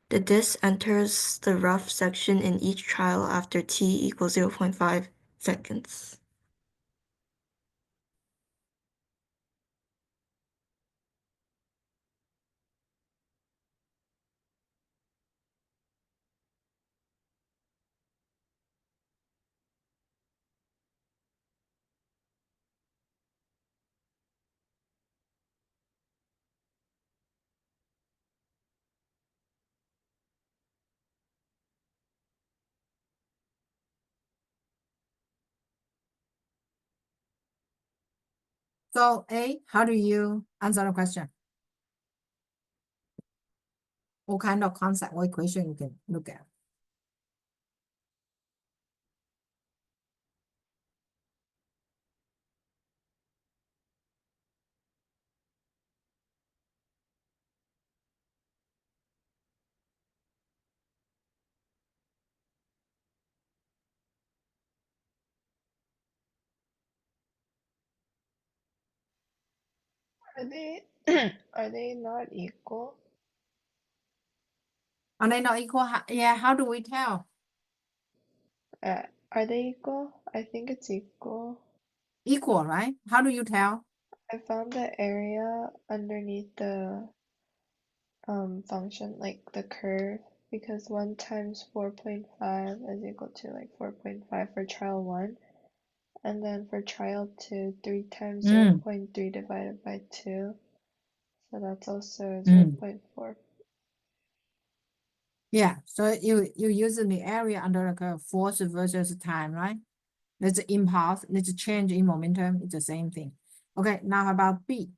The disk enters the rough section in each trial after t equals 0.5 seconds. So A, how do you answer the question? What kind of concept or equation you can look at? Are they are they not equal? Are they not equal? Yeah, how do we tell? Are they equal? I think it's equal. Equal, right? How do you tell? I found the area underneath the function, like the curve, because 1 times 4.5 is equal to like 4.5 for trial 1, and then for trial 2, 3 times 0.3 divided by 2, so that's also 0.4. Yeah, so you using the area under the curve, force versus time, right? That's the impulse, that's a change in momentum, it's the same thing. Okay, now how about B?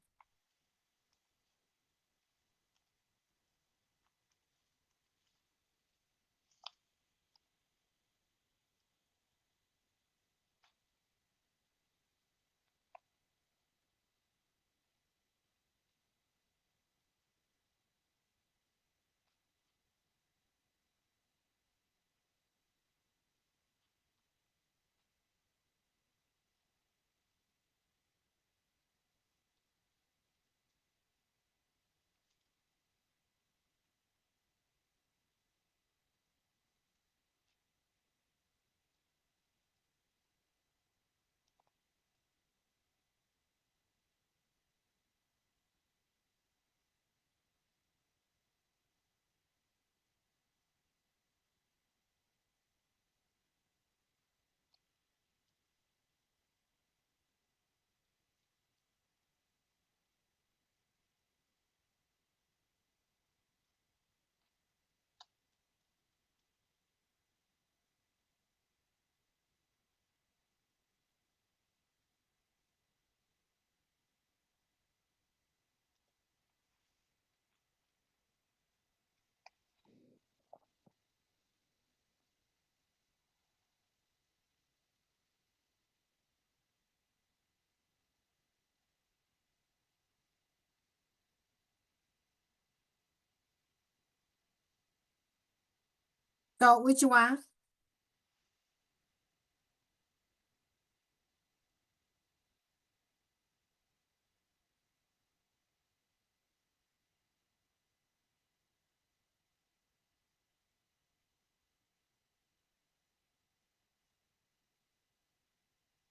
So which one?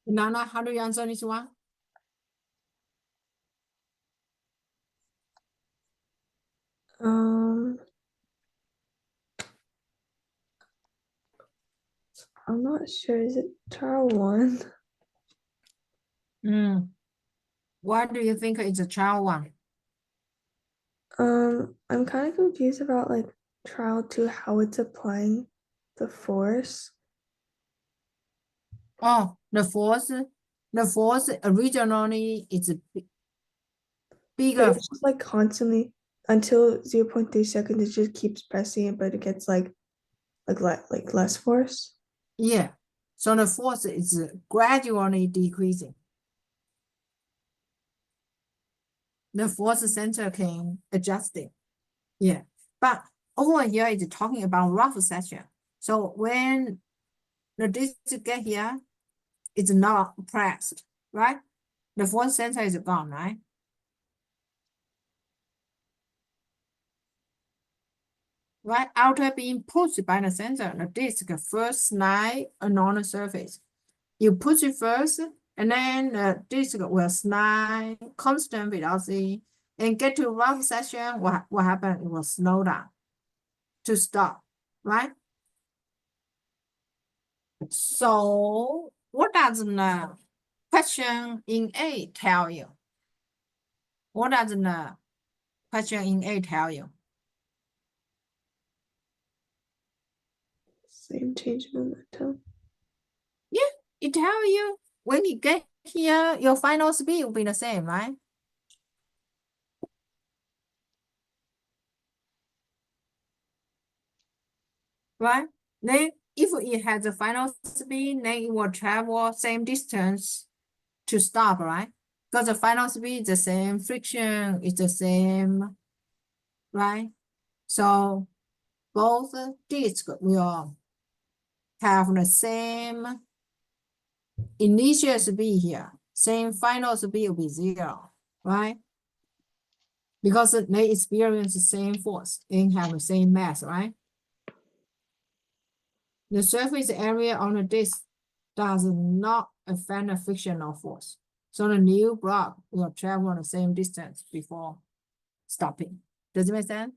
Nana, how do you answer this one? I'm not sure. Is it trial 1? Why do you think it's a trial 1? I'm kind of confused about like trial 2, how it's applying the force. Oh, the force originally is But bigger. it's just like constantly until 0.3 seconds, it just keeps pressing it, but it gets like less force. Yeah. So the force is gradually decreasing. The force center can adjust it. Yeah. But over here it's talking about rough section. So when the disc get here, it's not pressed, right? The force center is gone, right? Right, after being pushed by the sensor, the disc first slide along the surface. You push it first, and then the disc will slide constant velocity and get to rough section. What happened? It will slow down to stop, right? So what does the question in A tell you? What does the question in A tell you? Same change in momentum. Yeah, it tell you when you get here, your final speed will be the same, right? Right? Then if it has a final speed, then it will travel same distance to stop, right? Because the final speed is the same, friction is the same, right? So both disks will have the same initial speed here, same final speed will be 0, right? Because they experience the same force and have the same mass, right? The surface area on the disk does not affect the frictional force. So the new block will travel the same distance before stopping. Does it make sense?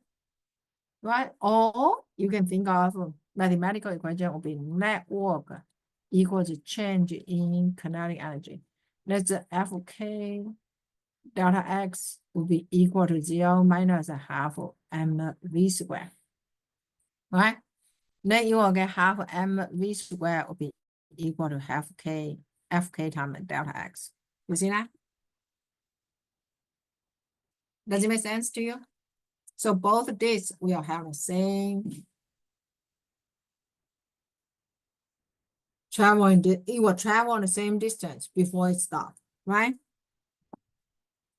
Right? Or you can think of mathematical equation will be net work equal to change in kinetic energy. That's Fk delta x will be equal to 0 minus a half mv squared. Right? Then you will get half mv squared will be equal to half k fk times delta x. You see that? Does it make sense to you? So both disks will have the same it will travel the same distance before it stops, right?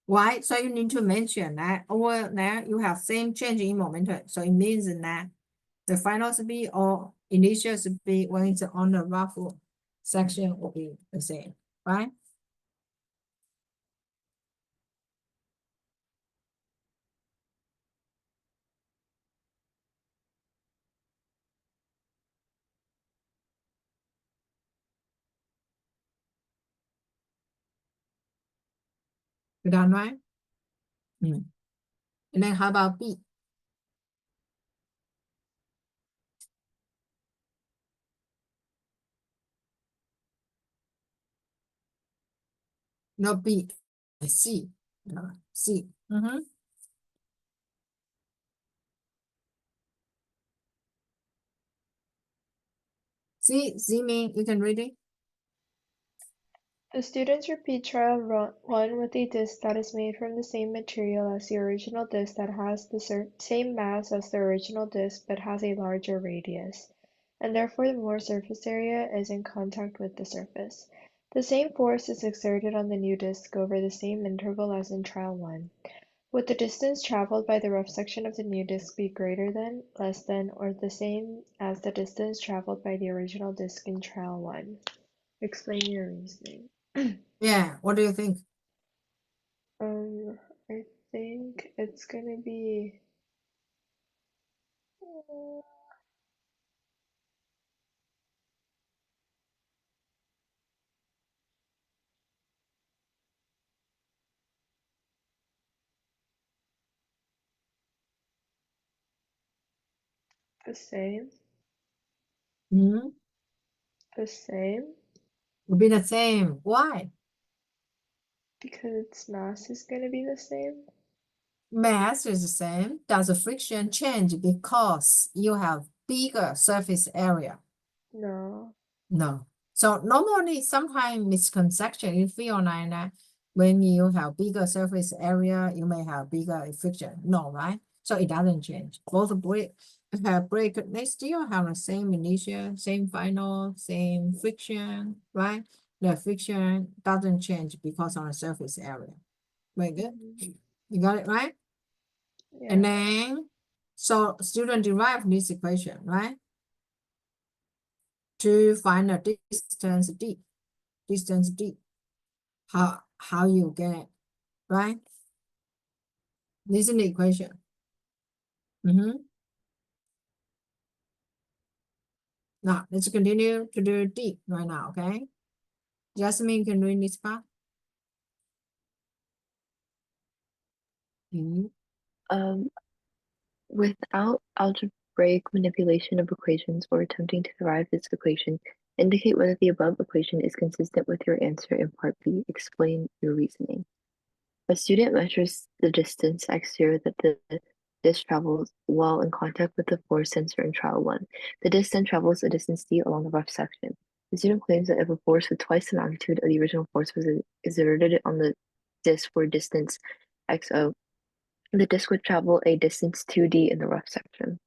Why? So you need to mention that over there you have same change in momentum. So it means that the final speed or initial speed when it's on the rough section will be the same, right? You done right? And then how about B? No, B, C. C. C mean you can read it. The students repeat trial 1 with a disc that is made from the same material as the original disc that has the same mass as the original disc but has a larger radius, and therefore more surface area is in contact with the surface. The same force is exerted on the new disc over the same interval as in trial 1. Would the distance traveled by the rough section of the new disk be greater than, less than, or the same as the distance traveled by the original disk in trial 1? Explain your reasoning. Yeah, what do you think? I think it's gonna be uh, the same. Hmm? The same, Would be the same. Why? because its mass is gonna be the same. Mass is the same. Does the friction change because you have bigger surface area? No. No. So normally, sometimes misconception in field line that when you have bigger surface area, you may have bigger friction. No, right? So it doesn't change. Both break, they still have the same initial, same final, same friction, right? The friction doesn't change because of the surface area. Very good. You got it right? Yeah. And then, so student derive this equation, right? To find the distance d. How you get it, right? This is the equation. Now let's continue to do d right now, okay? Jasmine can read this part. Without algebraic manipulation of equations or attempting to derive this equation, indicate whether the above equation is consistent with your answer in part B. Explain your reasoning. A student measures the distance x0 that the disk travels while in contact with the force sensor in trial 1. The disk then travels a distance d along the rough section. The student claims that if a force with twice the magnitude of the original force was exerted on the disk for distance xo, the disk would travel a distance 2d in the rough section.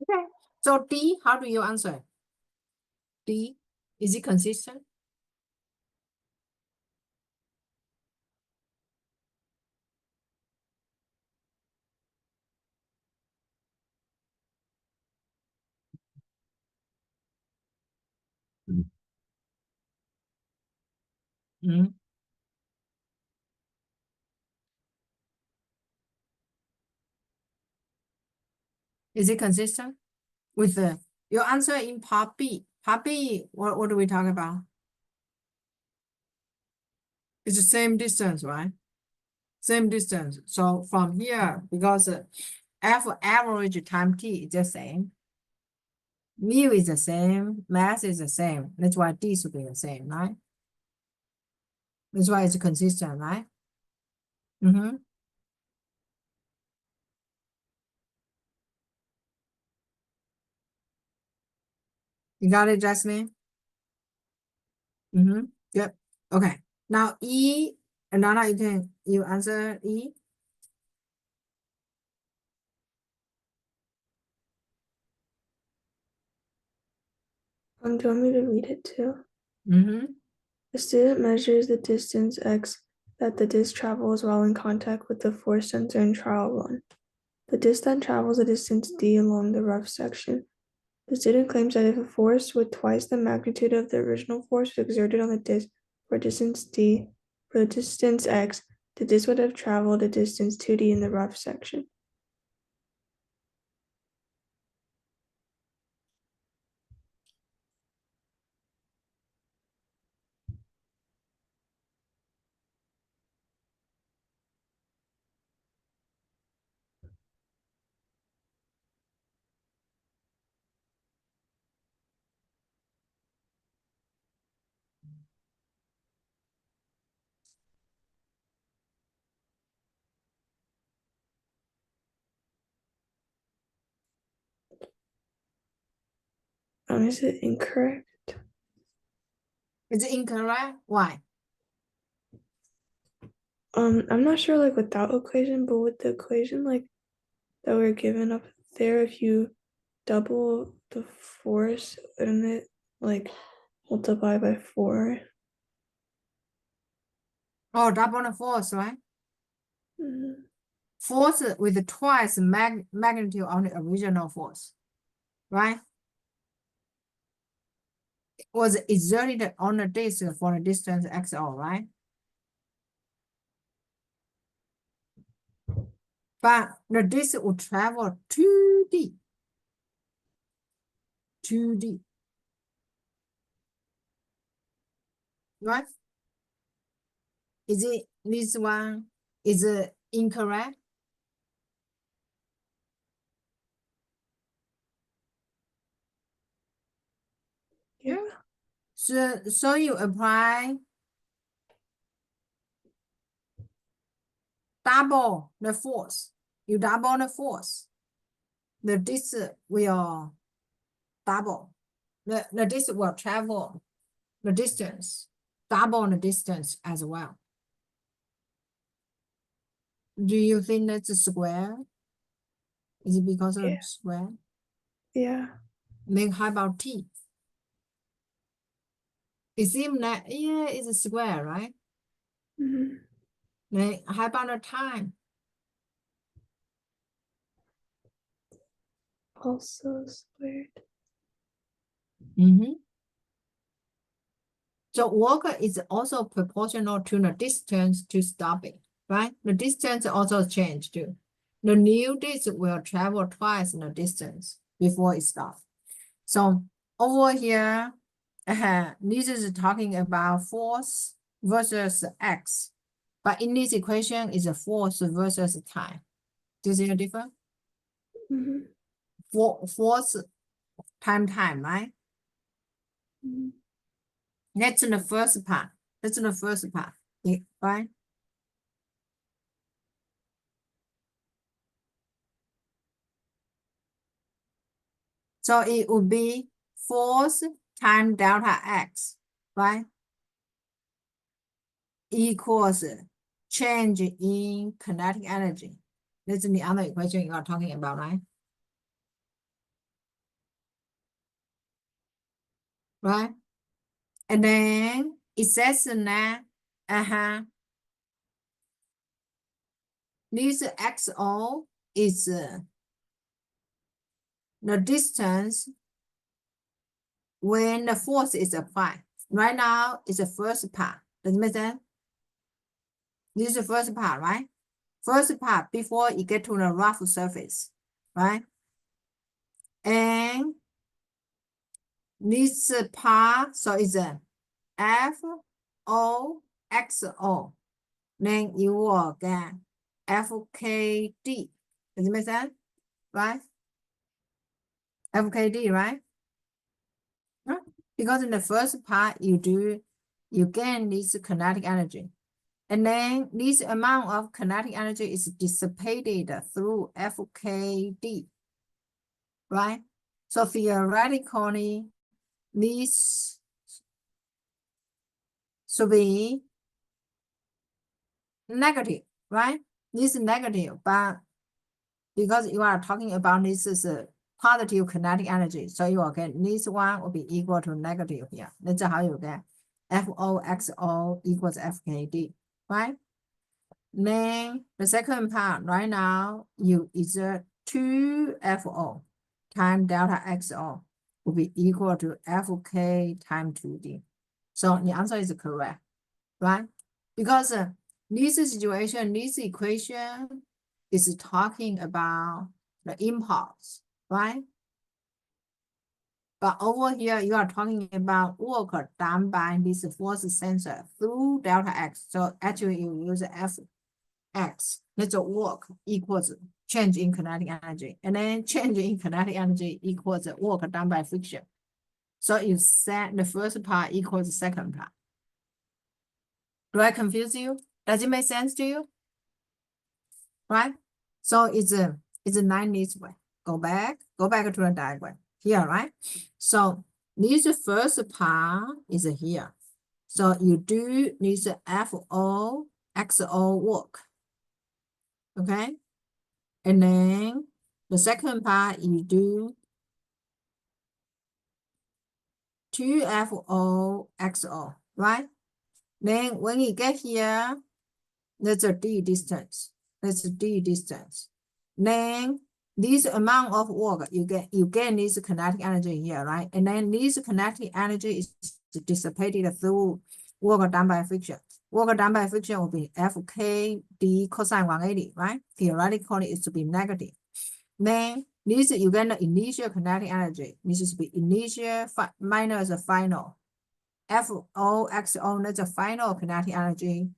Okay. So d, how do you answer? D, is it consistent? Mm. Is it consistent with the your answer in part B? Part B, what do we talk about? It's the same distance, right? Same distance. So from here, because F average time t is the same, mu is the same, mass is the same. That's why d should be the same, right? That's why it's consistent, right? You got it, Jasmine? Yep. Okay. Now E, and now you answer E. Do you want me to read it too? Mm-hmm. The student measures the distance x that the disk travels while in contact with the force sensor in trial 1. The disk then travels a distance d along the rough section. The student claims that if a force with twice the magnitude of the original force was exerted on the disk for distance d, for the distance x, the disk would have traveled a distance 2d in the rough section. Is it incorrect? Is it incorrect? Why? I'm not sure like without equation, but with the equation like that we're given up there, if you double the force, wouldn't it like multiply by 4? Oh, double the force, right? Mhm. Force with twice magnitude on the original force, right? Was exerted on the disk for the distance XO, right? But the disk will travel 2D. 2D. Right? Is it this one? Is it incorrect? Yeah. So you apply double the force. You double the force. The disk will double. The disk will travel the distance, double the distance as well. Do you think that's a square? Is it because of square? Yeah. Then how about t? It seems that, yeah, it's a square, right? Mm-hmm. Then how about the time? Also squared. Mm-hmm. So work is also proportional to the distance to stopping, right? The distance also changed too. The new disk will travel twice the distance before it stops. So over here, this is talking about force versus x. But in this equation, it's a force versus time. Do you see the difference? Mm-hmm. Force time, right? Mm-hmm. That's the first part. That's the first part, right? So it would be force times delta x, right? Equals change in kinetic energy. That's the other equation you are talking about, right? Right? And then it says that, this XO is the distance when the force is applied. Right now, it's the first part. Does it make sense? This is the first part, right? First part before you get to the rough surface, right? And this part, so it's a FOXO. Then you will get FKD. Does it make sense? Right? FKD, right? Because in the first part, you gain this kinetic energy. And then this amount of kinetic energy is dissipated through FKD, right? So theoretically, this should be negative, right? This is negative, but because you are talking about this is a positive kinetic energy, so you will get this one will be equal to negative here. That's how you get FOXO equals FKD, right? Then the second part, right now, you exert 2FO times delta XO will be equal to FK times 2D. So the answer is correct, right? Because this situation, this equation is talking about the impulse, right? But over here, you are talking about work done by this force sensor through delta X. So actually, you use X. That's a work equals change in kinetic energy. And then change in kinetic energy equals work done by friction. So you set the first part equals the second part. Do I confuse you? Does it make sense to you? Right? So it's a 9 this way. Go back to the diagram. here, right? So this first part is here. So you do this FO, XO work. Okay? And then the second part you do 2FO, XO, right? Then when you get here, that's a D distance. That's a D distance. Then this amount of work you get this kinetic energy here, right? And then this kinetic energy is dissipated through work done by friction. Work done by friction will be Fk d cosine 180, right? Theoretically, it should be negative. Then this you get the initial kinetic energy. This is be initial minus the final. FO, XO, that's the final kinetic energy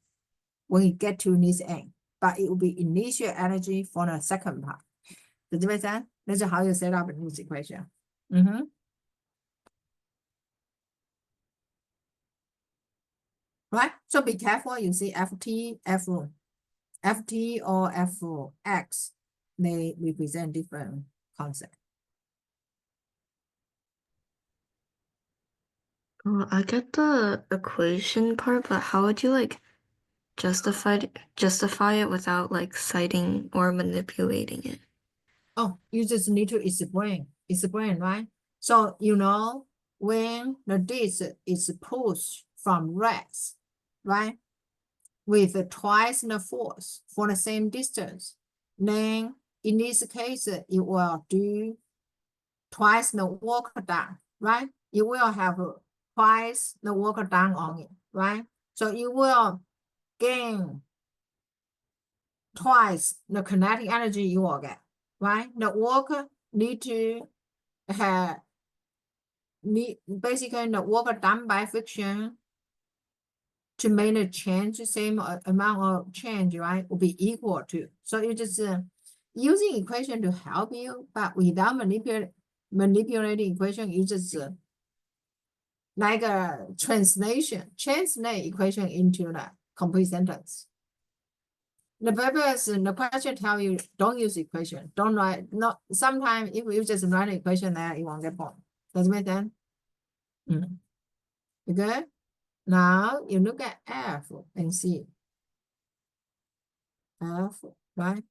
when you get to this end. But it will be initial energy for the second part. Does it make sense? That's how you set up this equation. Right? So be careful. You see FT, FT or FX, they represent different concepts. I get the equation part, but how would you like justify it without like citing or manipulating it? Oh, you just need to explain, right? So, you know, when the disc is pushed from rest, right, with twice the force for the same distance, then in this case, it will do twice the work done, right? You will have twice the work done on it, right? So you will gain twice the kinetic energy you will get, right? The work need to have basically the work done by friction to make the change, same amount of change, right, will be equal to. So you just using equation to help you, but without manipulating equation, you just like a translate equation into the complete sentence. The purpose, the question tell you don't use equation, don't write. Not sometimes if you just write an equation there, you won't get point. Does it make sense? You good? Now you look at F and C. F, right?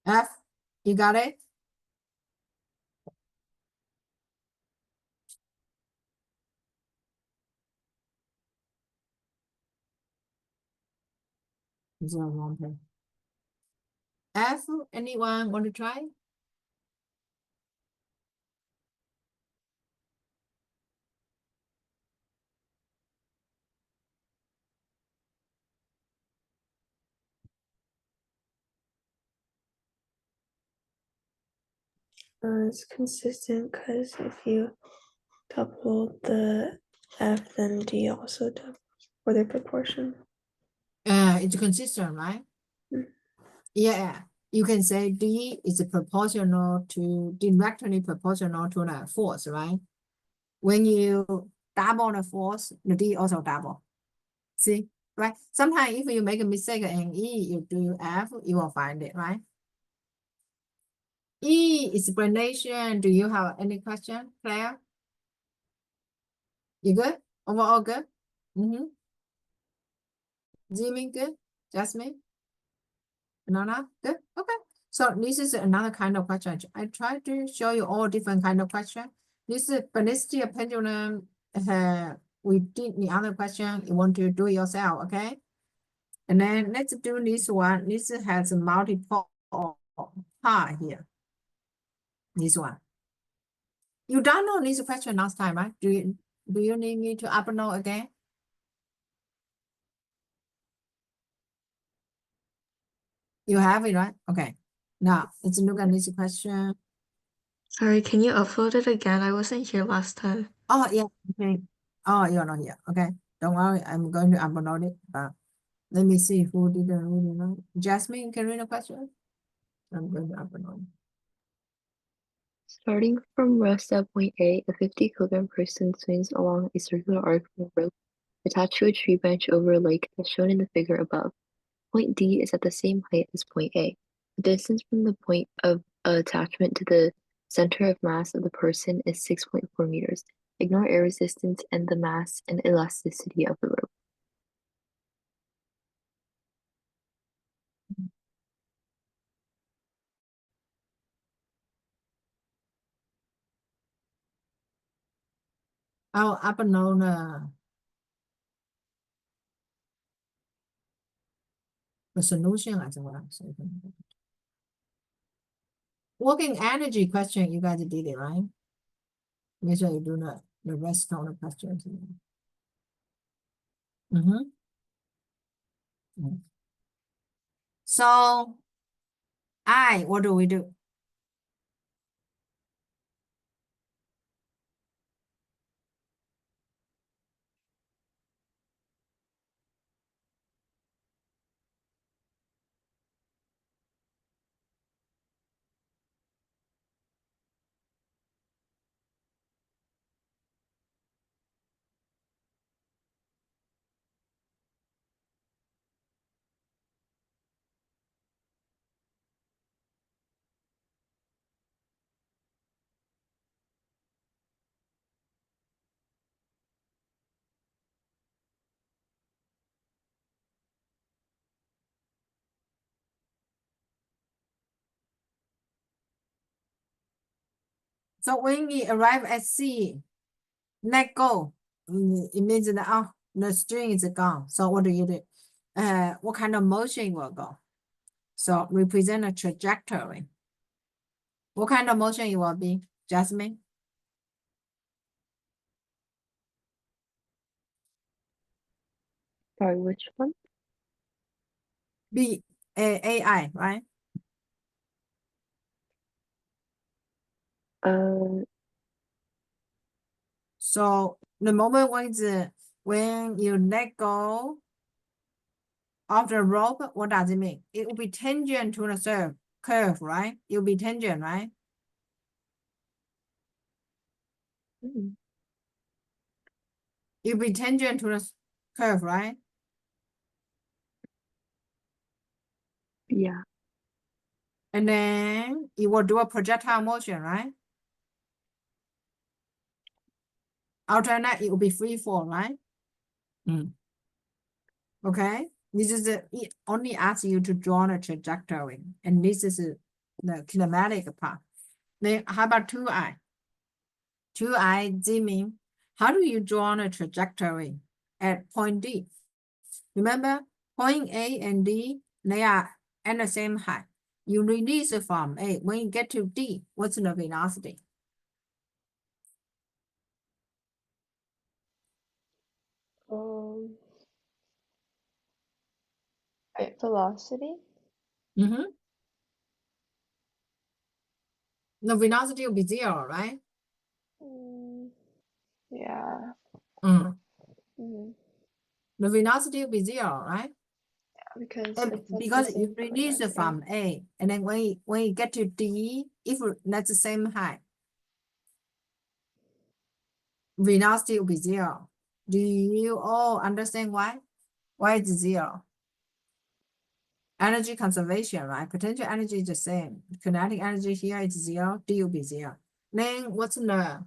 F, you got it? Is there one thing? F, anyone want to try? It's consistent because if you double the F, then D also doubles for their proportion. It's consistent, right? Yeah, you can say D is proportional to, directly proportional to the force, right? When you double the force, the D also double. See, right? Sometimes if you make a mistake in E, you do F, you will find it, right? E explanation, do you have any question, Claire? You good? Overall good? Mm-hmm. Jimmy good? Jasmine? Nona? Good? Okay. So this is another kind of question. I try to show you all different kind of question. This is ballistic pendulum. We did the other question. You want to do it yourself, okay? And then let's do this one. This has a multiple part here. This one. You download this question last time, right? Do you need me to upload again? You have it, right? Okay. Now let's look at this question. Sorry, can you upload it again? I wasn't here last time. Oh, yeah. Okay. Oh, you're not here. Okay. Don't worry. I'm going to upload it. Let me see who didn't really know. Jasmine, can you read the question? I'm going to upload. Starting from rest at point A, a 50-kilogram person swings along a circular arc from a rope attached to a tree branch over a lake as shown in the figure above. Point D is at the same height as point A. The distance from the point of attachment to the center of mass of the person is 6.4 meters. Ignore air resistance and the mass and elasticity of the rope. I'll upload the solution as well. So you can... Working energy question, you guys did it, right? Make sure you do the rest of the questions. Mm-hmm. So, what do we do? So when we arrive at C, let go. It means that the string is gone. So what do you do? What kind of motion will go? So represent a trajectory. What kind of motion it will be, Jasmine? Sorry, which one? B, AI, right? So the moment when you let go of the rope, what does it mean? It will be tangent to the curve, right? It will be tangent, right? Mm, It will be tangent to the curve, right? yeah, And then it will do a projectile motion, right? Alternate, it will be free fall, right? Okay. This is it only asks you to draw a trajectory, and this is the kinematic part. Then how about 2I? 2I zooming. How do you draw a trajectory at point D? Remember, point A and D, they are at the same height. You release it from A. When you get to D, what's the velocity? Velocity? Mm-hmm. The velocity will be 0, right? Yeah. Mm. Mm-hmm. The velocity will be 0, right? because And it's at the because same you release it frequency. from A, and then when you get to D, if that's the same height, velocity will be 0. Do you all understand why? Why it's 0? Energy conservation, right? Potential energy is the same. Kinetic energy here is 0, D will be 0. Then what's the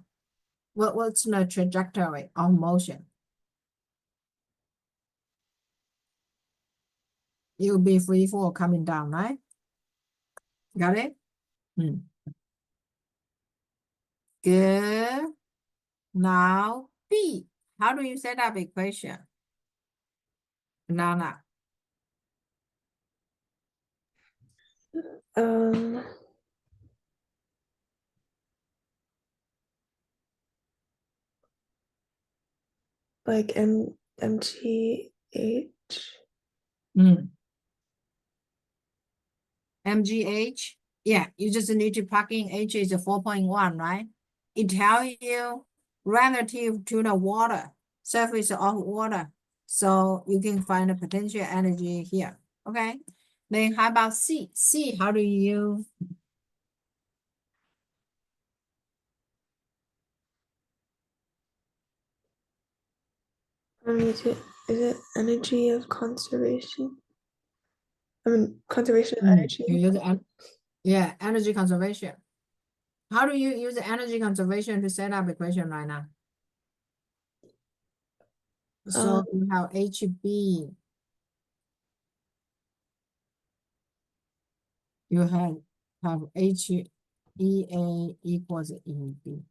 trajectory of motion? It will be free fall coming down, right? Got it? Good. Now B. How do you set up equation? Nana. Like MGH. MGH. Yeah, you just need to plug in H is a 4.1, right? It tells you relative to the water, surface of water. So you can find the potential energy here. Okay. Then how about C? C, how do you Is it energy of conservation? I mean, conservation of energy. you use yeah, energy conservation. How do you use the energy conservation to set up equation right now? So you have HB. You have HEA equals EB.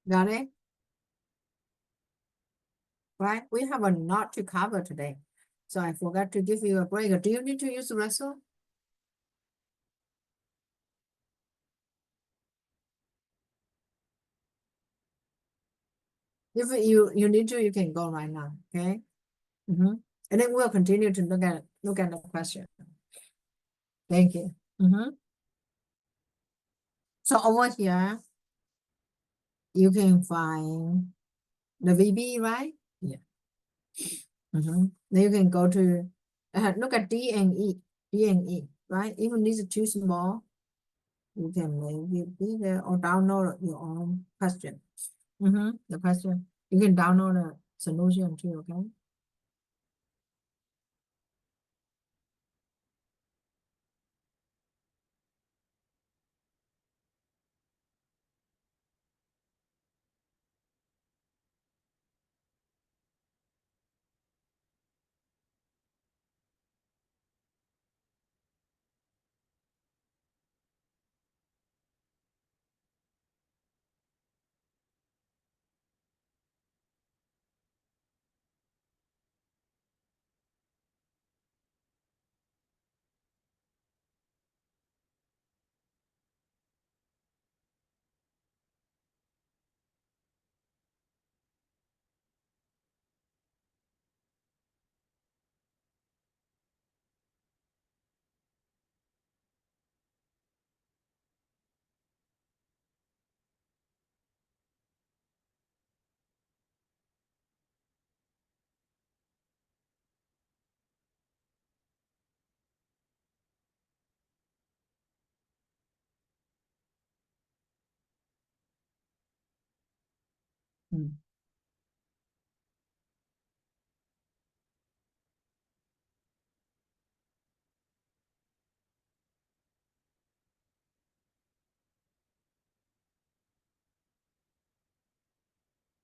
Got it? Right? We have a lot to cover today. So I forgot to give you a break. Do you need to use the restroom? If you need to, you can go right now. Okay. And then we'll continue to look at the question. Thank you. So over here, you can find the VB, right? Yeah. Then you can go to look at D and E, right? Even these are too small, you can make it bigger or download your own question. The question. You can download a solution too, okay?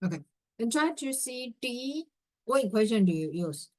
Okay. And try to see D. What equation do you use?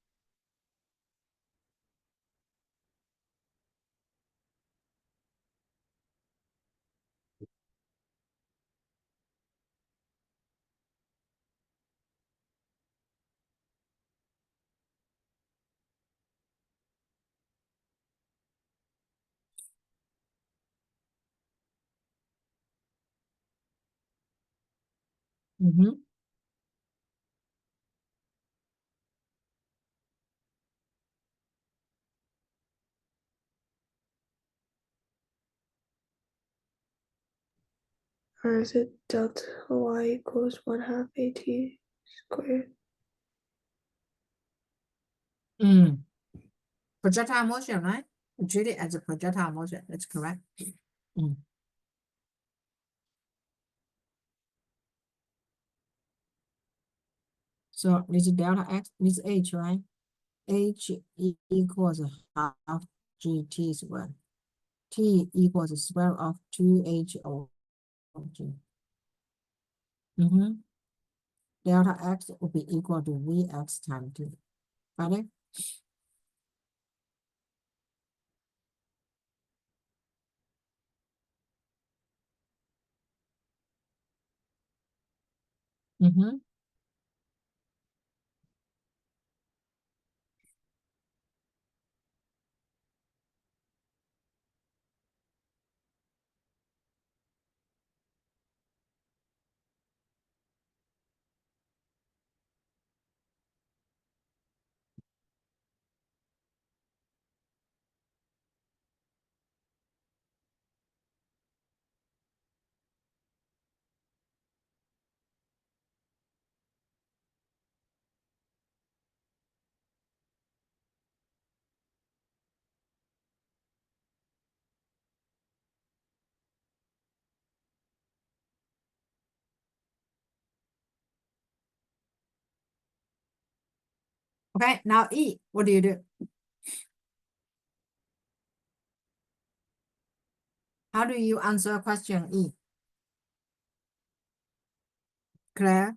Or is it delta y equals 1/2 at squared? Projectile motion, right? Treat it as a projectile motion. That's correct. So this is delta x, this is h, right? H equals half gt squared. T equals the square root of 2h over g. Delta x will be equal to Vx times t. Got it? Okay, now E, what do you do? How do you answer question E? Claire?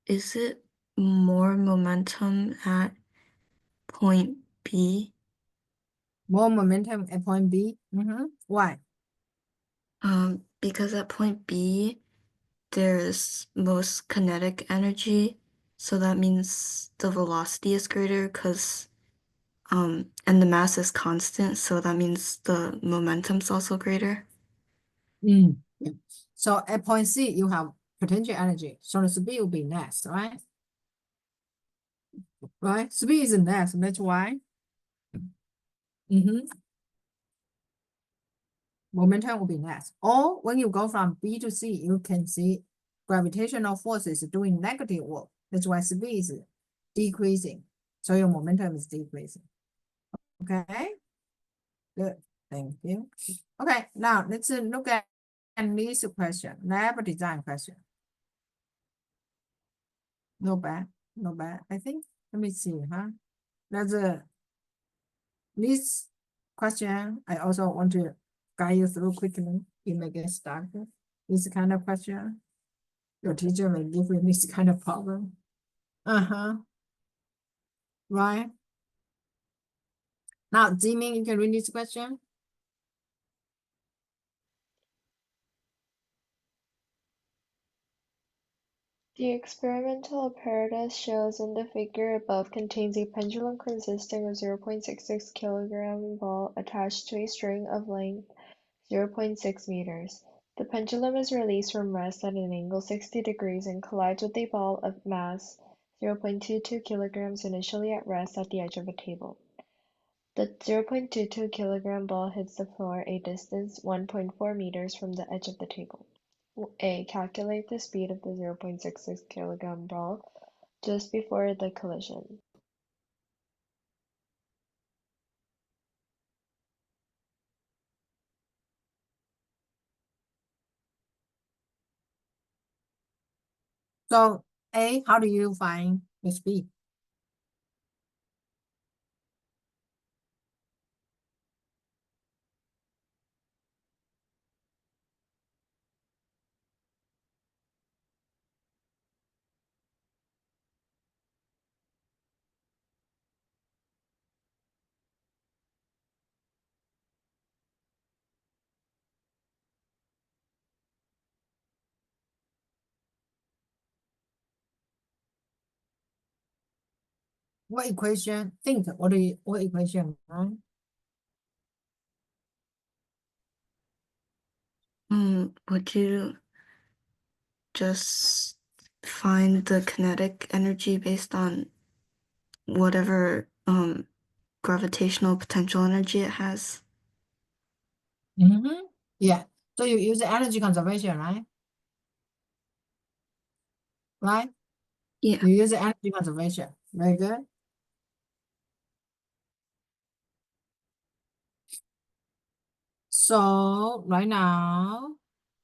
Is it more momentum at point B? More momentum at point B? Why? Because at point B, there's most kinetic energy, so that means the velocity is greater because and the mass is constant, so that means the momentum's also greater. Yeah. So at point C, you have potential energy. So the speed will be less, right? Right? Speed is less, that's why. Momentum will be less. Or when you go from B to C, you can see gravitational forces doing negative work. That's why speed is decreasing. So your momentum is decreasing. Okay? Good. Thank you. Okay, now let's look at this question. Lab design question. No bad. No bad. I think, let me see, There's this question, I also want to guide you through quickly. You may get stuck. This kind of question. Your teacher may give you this kind of problem. Right. Now, Jimmy, you can read this question. The experimental apparatus shows in the figure above contains a pendulum consisting of 0.66 kilogram ball attached to a string of length 0.6 meters. The pendulum is released from rest at an angle 60 degrees and collides with a ball of mass 0.22 kilograms initially at rest at the edge of a table. The 0.22 kilogram ball hits the floor a distance 1.4 meters from the edge of the table. A. Calculate the speed of the 0.66 kilogram ball just before the collision. So, A, how do you find the speed? What equation? Think, what equation, right? Would you just find the kinetic energy based on whatever gravitational potential energy it has? Yeah. So you use energy conservation, right? Right? Yeah. You use energy conservation. Very good. So right now,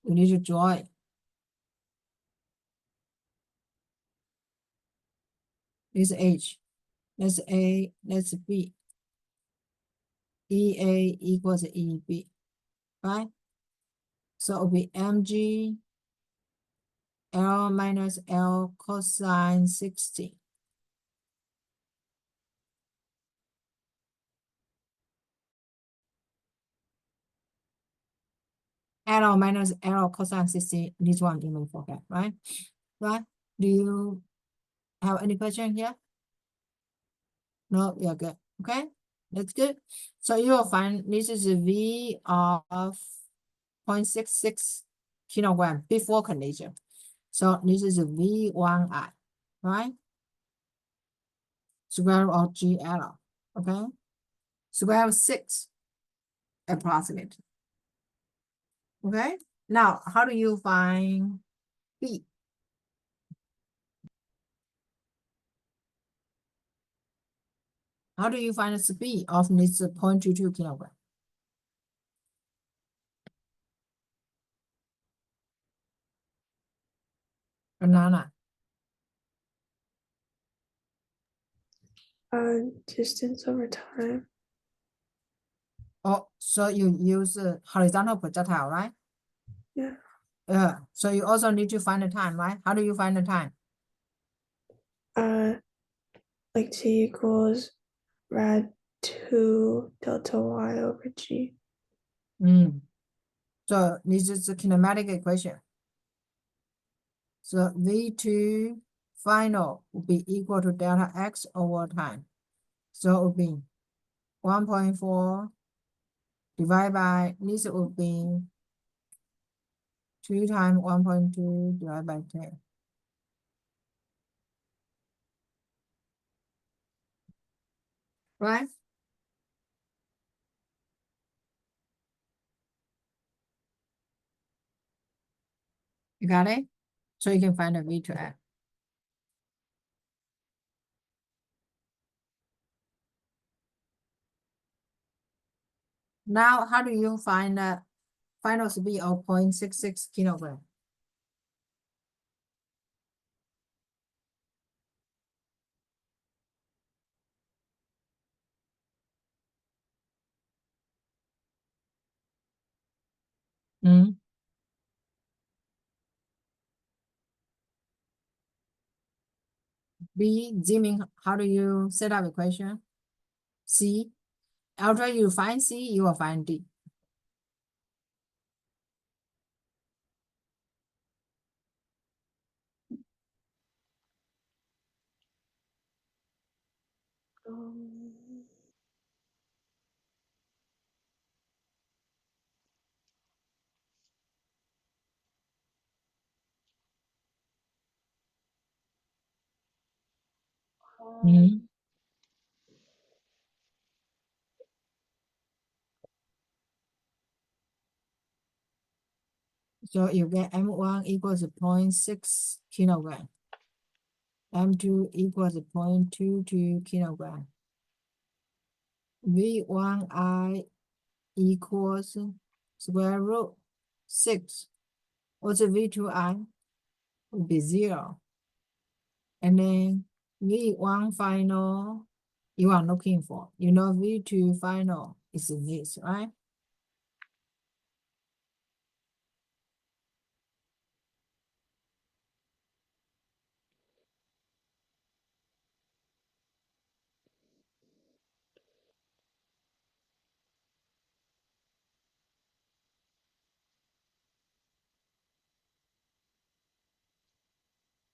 you need to join. This is H. That's A, that's B. EA equals EB, right? So it will be mg L minus L cosine 60. L minus L cosine 60, this one you may forget, right? Right? Do you have any question here? No, you're good. Okay, that's good. So you will find this is a V of 0.66 kilogram before collision. So this is a V1I, right? Square root of GL, okay? Square root of 6 approximate. Okay, now how do you find B? How do you find the speed of this 0.22 kilogram? Banana. Distance over time. Oh, so you use horizontal projectile, right? Yeah. So you also need to find the time, right? How do you find the time? Like T equals rad 2 delta y over g. So this is the kinematic equation. So V2 final will be equal to delta x over time. So it will be 1.4 divided by, this will be 2 times 1.2 divided by 10. Right? You got it? So you can find a V to X. Now, how do you find the final speed of 0.66 kilogram? B, zooming, how do you set up equation? C, after you find C, you will find D. So you get M1 equals 0.6 kilogram. M2 equals 0.22 kilogram. V1I equals square root 6. What's V2I? Will be 0. And then V1 final, you are looking for. You know V2 final is this, right?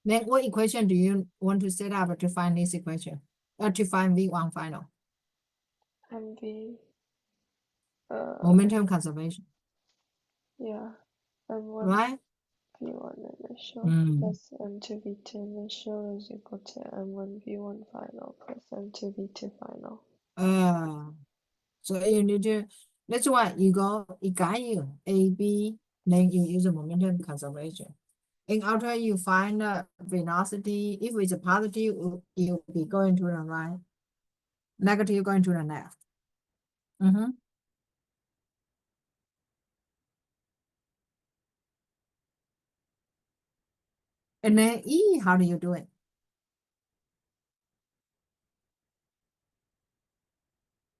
Then what equation do you want to set up to find this equation? Or to find V1 final? MV, Momentum conservation, yeah, M1 right? V1 initial Mm. plus M2 V2 initial is equal to M1 V1 final plus M2 V2 final. So you need to That's why you guide you A, B, then you use the momentum conservation. And after you find the velocity, if it's a positive, you'll be going to the right. Negative going to the left. And then E, how do you do it?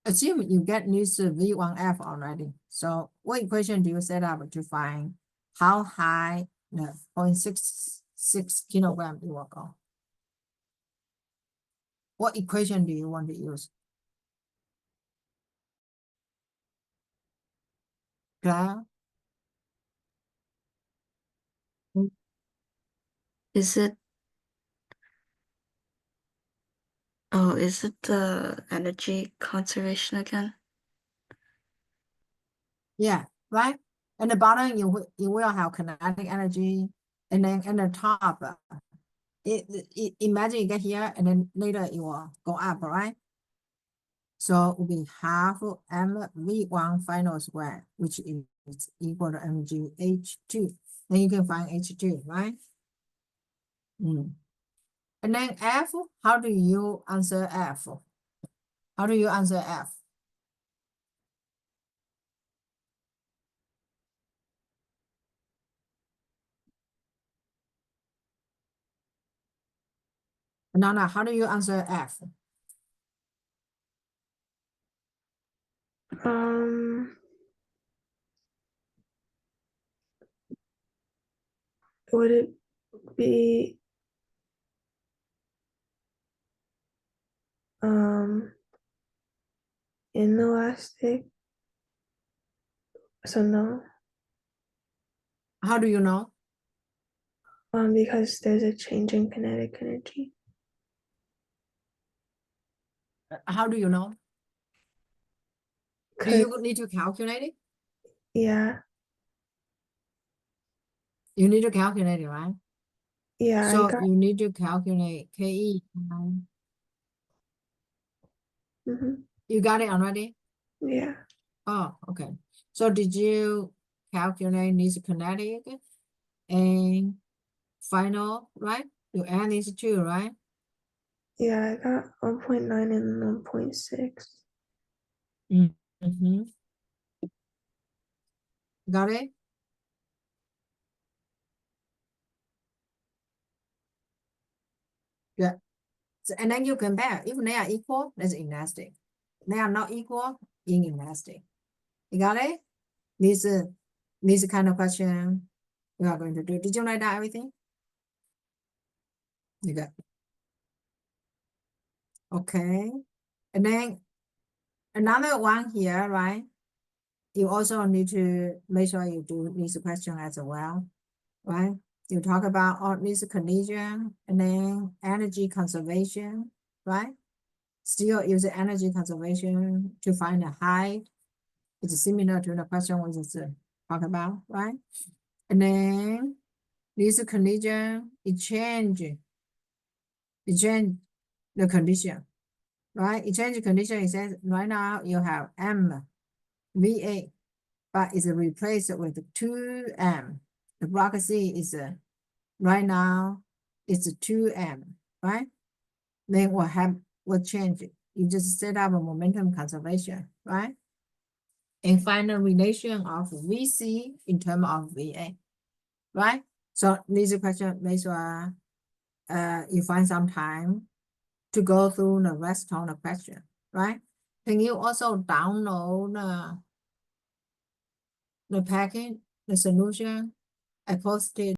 Assume you get this V1F already. So what equation do you set up to find how high the 0.66 kilogram you will go? What equation do you want to use? Claire? Is it the energy conservation again? Yeah, right? And the bottom you will have kinetic energy, and then at the top, imagine you get here, and then later it will go up, right? So it will be half mv1 final square, which is equal to mgh2. Then you can find h2, right? And then F, how do you answer F? How do you answer F? Nana, how do you answer F? Would it be inelastic? So no. How do you know? Because there's a change in kinetic energy. How do you know? Do you need to calculate it? Yeah. You need to calculate it, right? Yeah, So you need to calculate KE. You got it already? Yeah. Oh, okay. So did you calculate this kinetic and final, right? You add these two, right? Yeah, I got 1.9 and 1.6. Got it? Yeah. So, and then you compare. If they are equal, that's inelastic. They are not equal, inelastic. You got it? This kind of question we are going to do. Did you write down everything? You got it. Okay. And then another one here, right? You also need to make sure you do this question as well, right? You talk about all this condition and then energy conservation, right? Still use energy conservation to find the height. It's similar to the question we just talk about, right? And then this condition, it change the condition, right? It change the condition. It says right now you have M VA, but it's replaced with 2M. The proxy is right now it's 2M, right? Then what change? You just set up a momentum conservation, right? And find the relation of VC in terms of VA, right? So this question, make sure you find some time to go through the rest of the question, right? Can you also download the packet, the solution? I posted